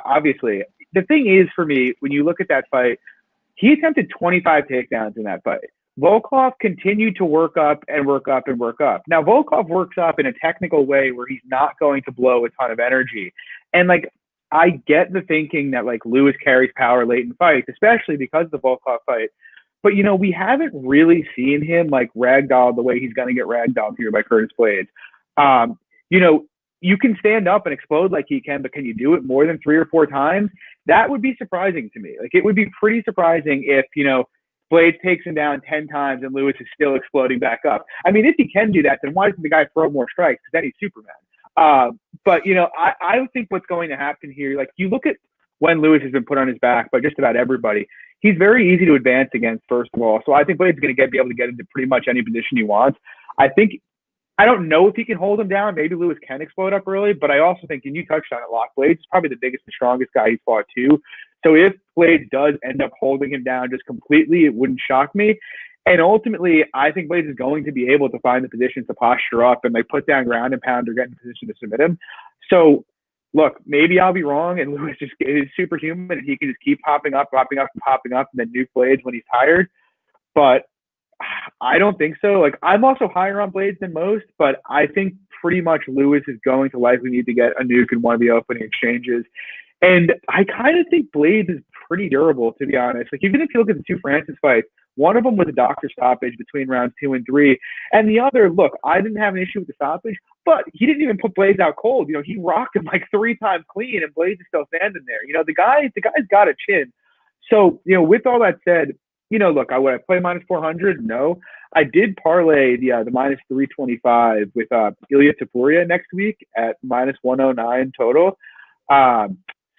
obviously. The thing is, for me, when you look at that fight, he attempted 25 takedowns in that fight. Volkov continued to work up and work up and work up. Now, Volkov works up in a technical way where he's not going to blow a ton of energy. And, like, I get the thinking that, like, Lewis carries power late in fights, especially because of the Volkov fight. But, we haven't really seen him, like, ragdoll the way he's going to get ragdolled here by Curtis Blaydes. You can stand up and explode like he can, but can you do it more than 3 or 4 times? That would be surprising to me. Like, it would be pretty surprising if, Blaydes takes him down 10 times and Lewis is still exploding back up. I mean, if he can do that, then why doesn't the guy throw more strikes? Because then he's Superman. But, I think what's going to happen here, like, you look at when Lewis has been put on his back by just about everybody, he's very easy to advance against, first of all. So I think Blaydes is going to be able to get into pretty much any position he wants. I don't know if he can hold him down. Maybe Lewis can explode up early, but I also think, and you touched on it, Locke, Blaydes is probably the biggest and strongest guy he's fought too. So if Blaydes does end up holding him down just completely, it wouldn't shock me. And ultimately, I think Blaydes is going to be able to find the positions to posture up and, like, put down ground and pound or get in position to submit him. So, look, maybe I'll be wrong and Lewis just is superhuman and he can just keep popping up, and then nuke Blaydes when he's tired. But I don't think so. Like, I'm also higher on Blaydes than most, but I think pretty much Lewis is going to likely need to get a nuke in one of the opening exchanges. And I kind of think Blaydes is pretty durable, to be honest. Like, even if you look at the 2 Francis fights, one of them was a doctor stoppage between rounds 2 and 3. And the other, look, I didn't have an issue with the stoppage, but he didn't even put Blaydes out cold. He rocked him like 3 times clean and Blaydes is still standing there. The guy's got a chin. So, with all that said, look, would I play minus 400? No. I did parlay the minus 325 with Ilya Taporia next week at minus 109 total.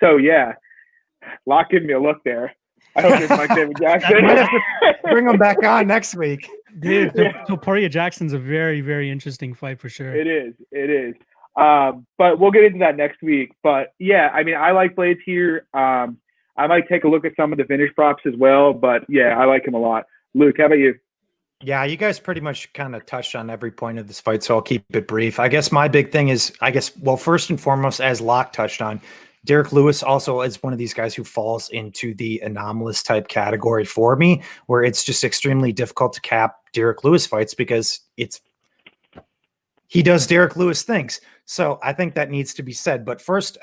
So, yeah, Locke giving me a look there. I hope it's Mike David Jackson. Bring him back on next week. Dude, Taporia Jackson's a very, very interesting fight for sure. It is. But we'll get into that next week. But, yeah, I mean, I like Blaydes here. I might take a look at some of the finish props as well, but yeah, I like him a lot. Luke, how about you? Yeah, you guys pretty much kind of touched on every point of this fight, so I'll keep it brief. I guess my big thing is, first and foremost, as Locke touched on, Derek Lewis also is one of these guys who falls into the anomalous type category for me, where it's just extremely difficult to cap Derek Lewis fights because he does Derek Lewis things. So I think that needs to be said. But first,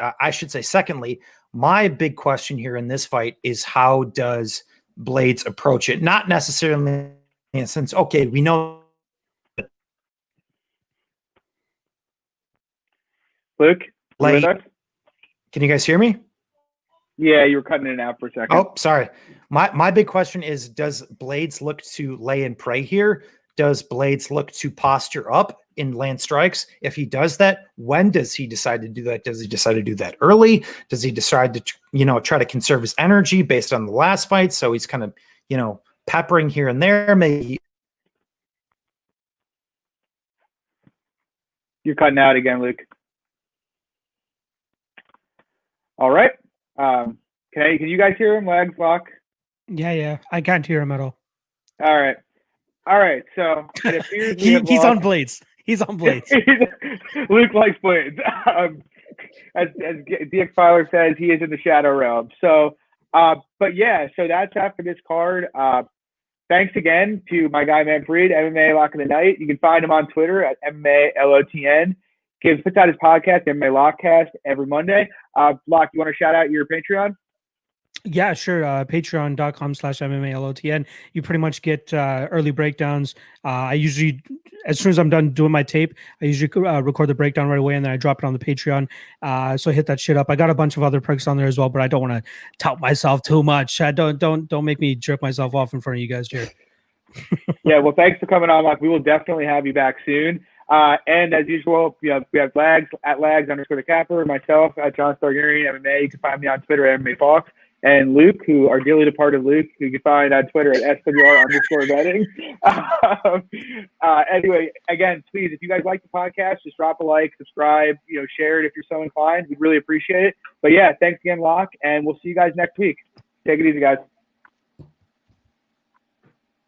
secondly, my big question here in this fight is, how does Blaydes approach it? Not necessarily in a sense, okay, we know. Luke, with us? Can you guys hear me? Yeah, you were cutting in and out for a second. Oh, sorry. My big question is, does Blaydes look to lay and pray here? Does Blaydes look to posture up and land strikes? If he does that, when does he decide to do that? Does he decide to do that early? Does he decide to, try to conserve his energy based on the last fight? So he's kind of, peppering here and there, maybe. You're cutting out again, Luke. All right. Can you guys hear him? Lags, lock? Yeah. I can't hear him at all. All right. So it appears he's on Blaydes. He's on Blaydes. Luke likes Blaydes. As DX Filer says, he is in the shadow realm. So, but yeah, so that's after this card. Thanks again to my guy Manfred, MMA Lock of the Night. You can find him on Twitter at MMALOTN. Puts out his podcast, MMA Lockcast, every Monday. Lock, you want to shout out your Patreon? Yeah, sure. Patreon.com/MMALOTN. You pretty much get early breakdowns. I usually, as soon as I'm done doing my tape, I usually record the breakdown right away, and then I drop it on the Patreon. So hit that shit up. I got a bunch of other perks on there as well, but I don't want to tout myself too much. Don't make me jerk myself off in front of you guys here. Yeah, well, thanks for coming on, Lock. We will definitely have you back soon. And as usual, we have Lags at Lags_the Capper, myself at John Stargarian MMA. You can find me on Twitter at MMA Fox. And Luke, who our dearly departed Luke, who you can find on Twitter at SWR_betting. Anyway, again, please, if you guys like the podcast, just drop a like, subscribe, share it if you're so inclined. We'd really appreciate it. But yeah, thanks again, Locke, and we'll see you guys next week. Take it easy, guys.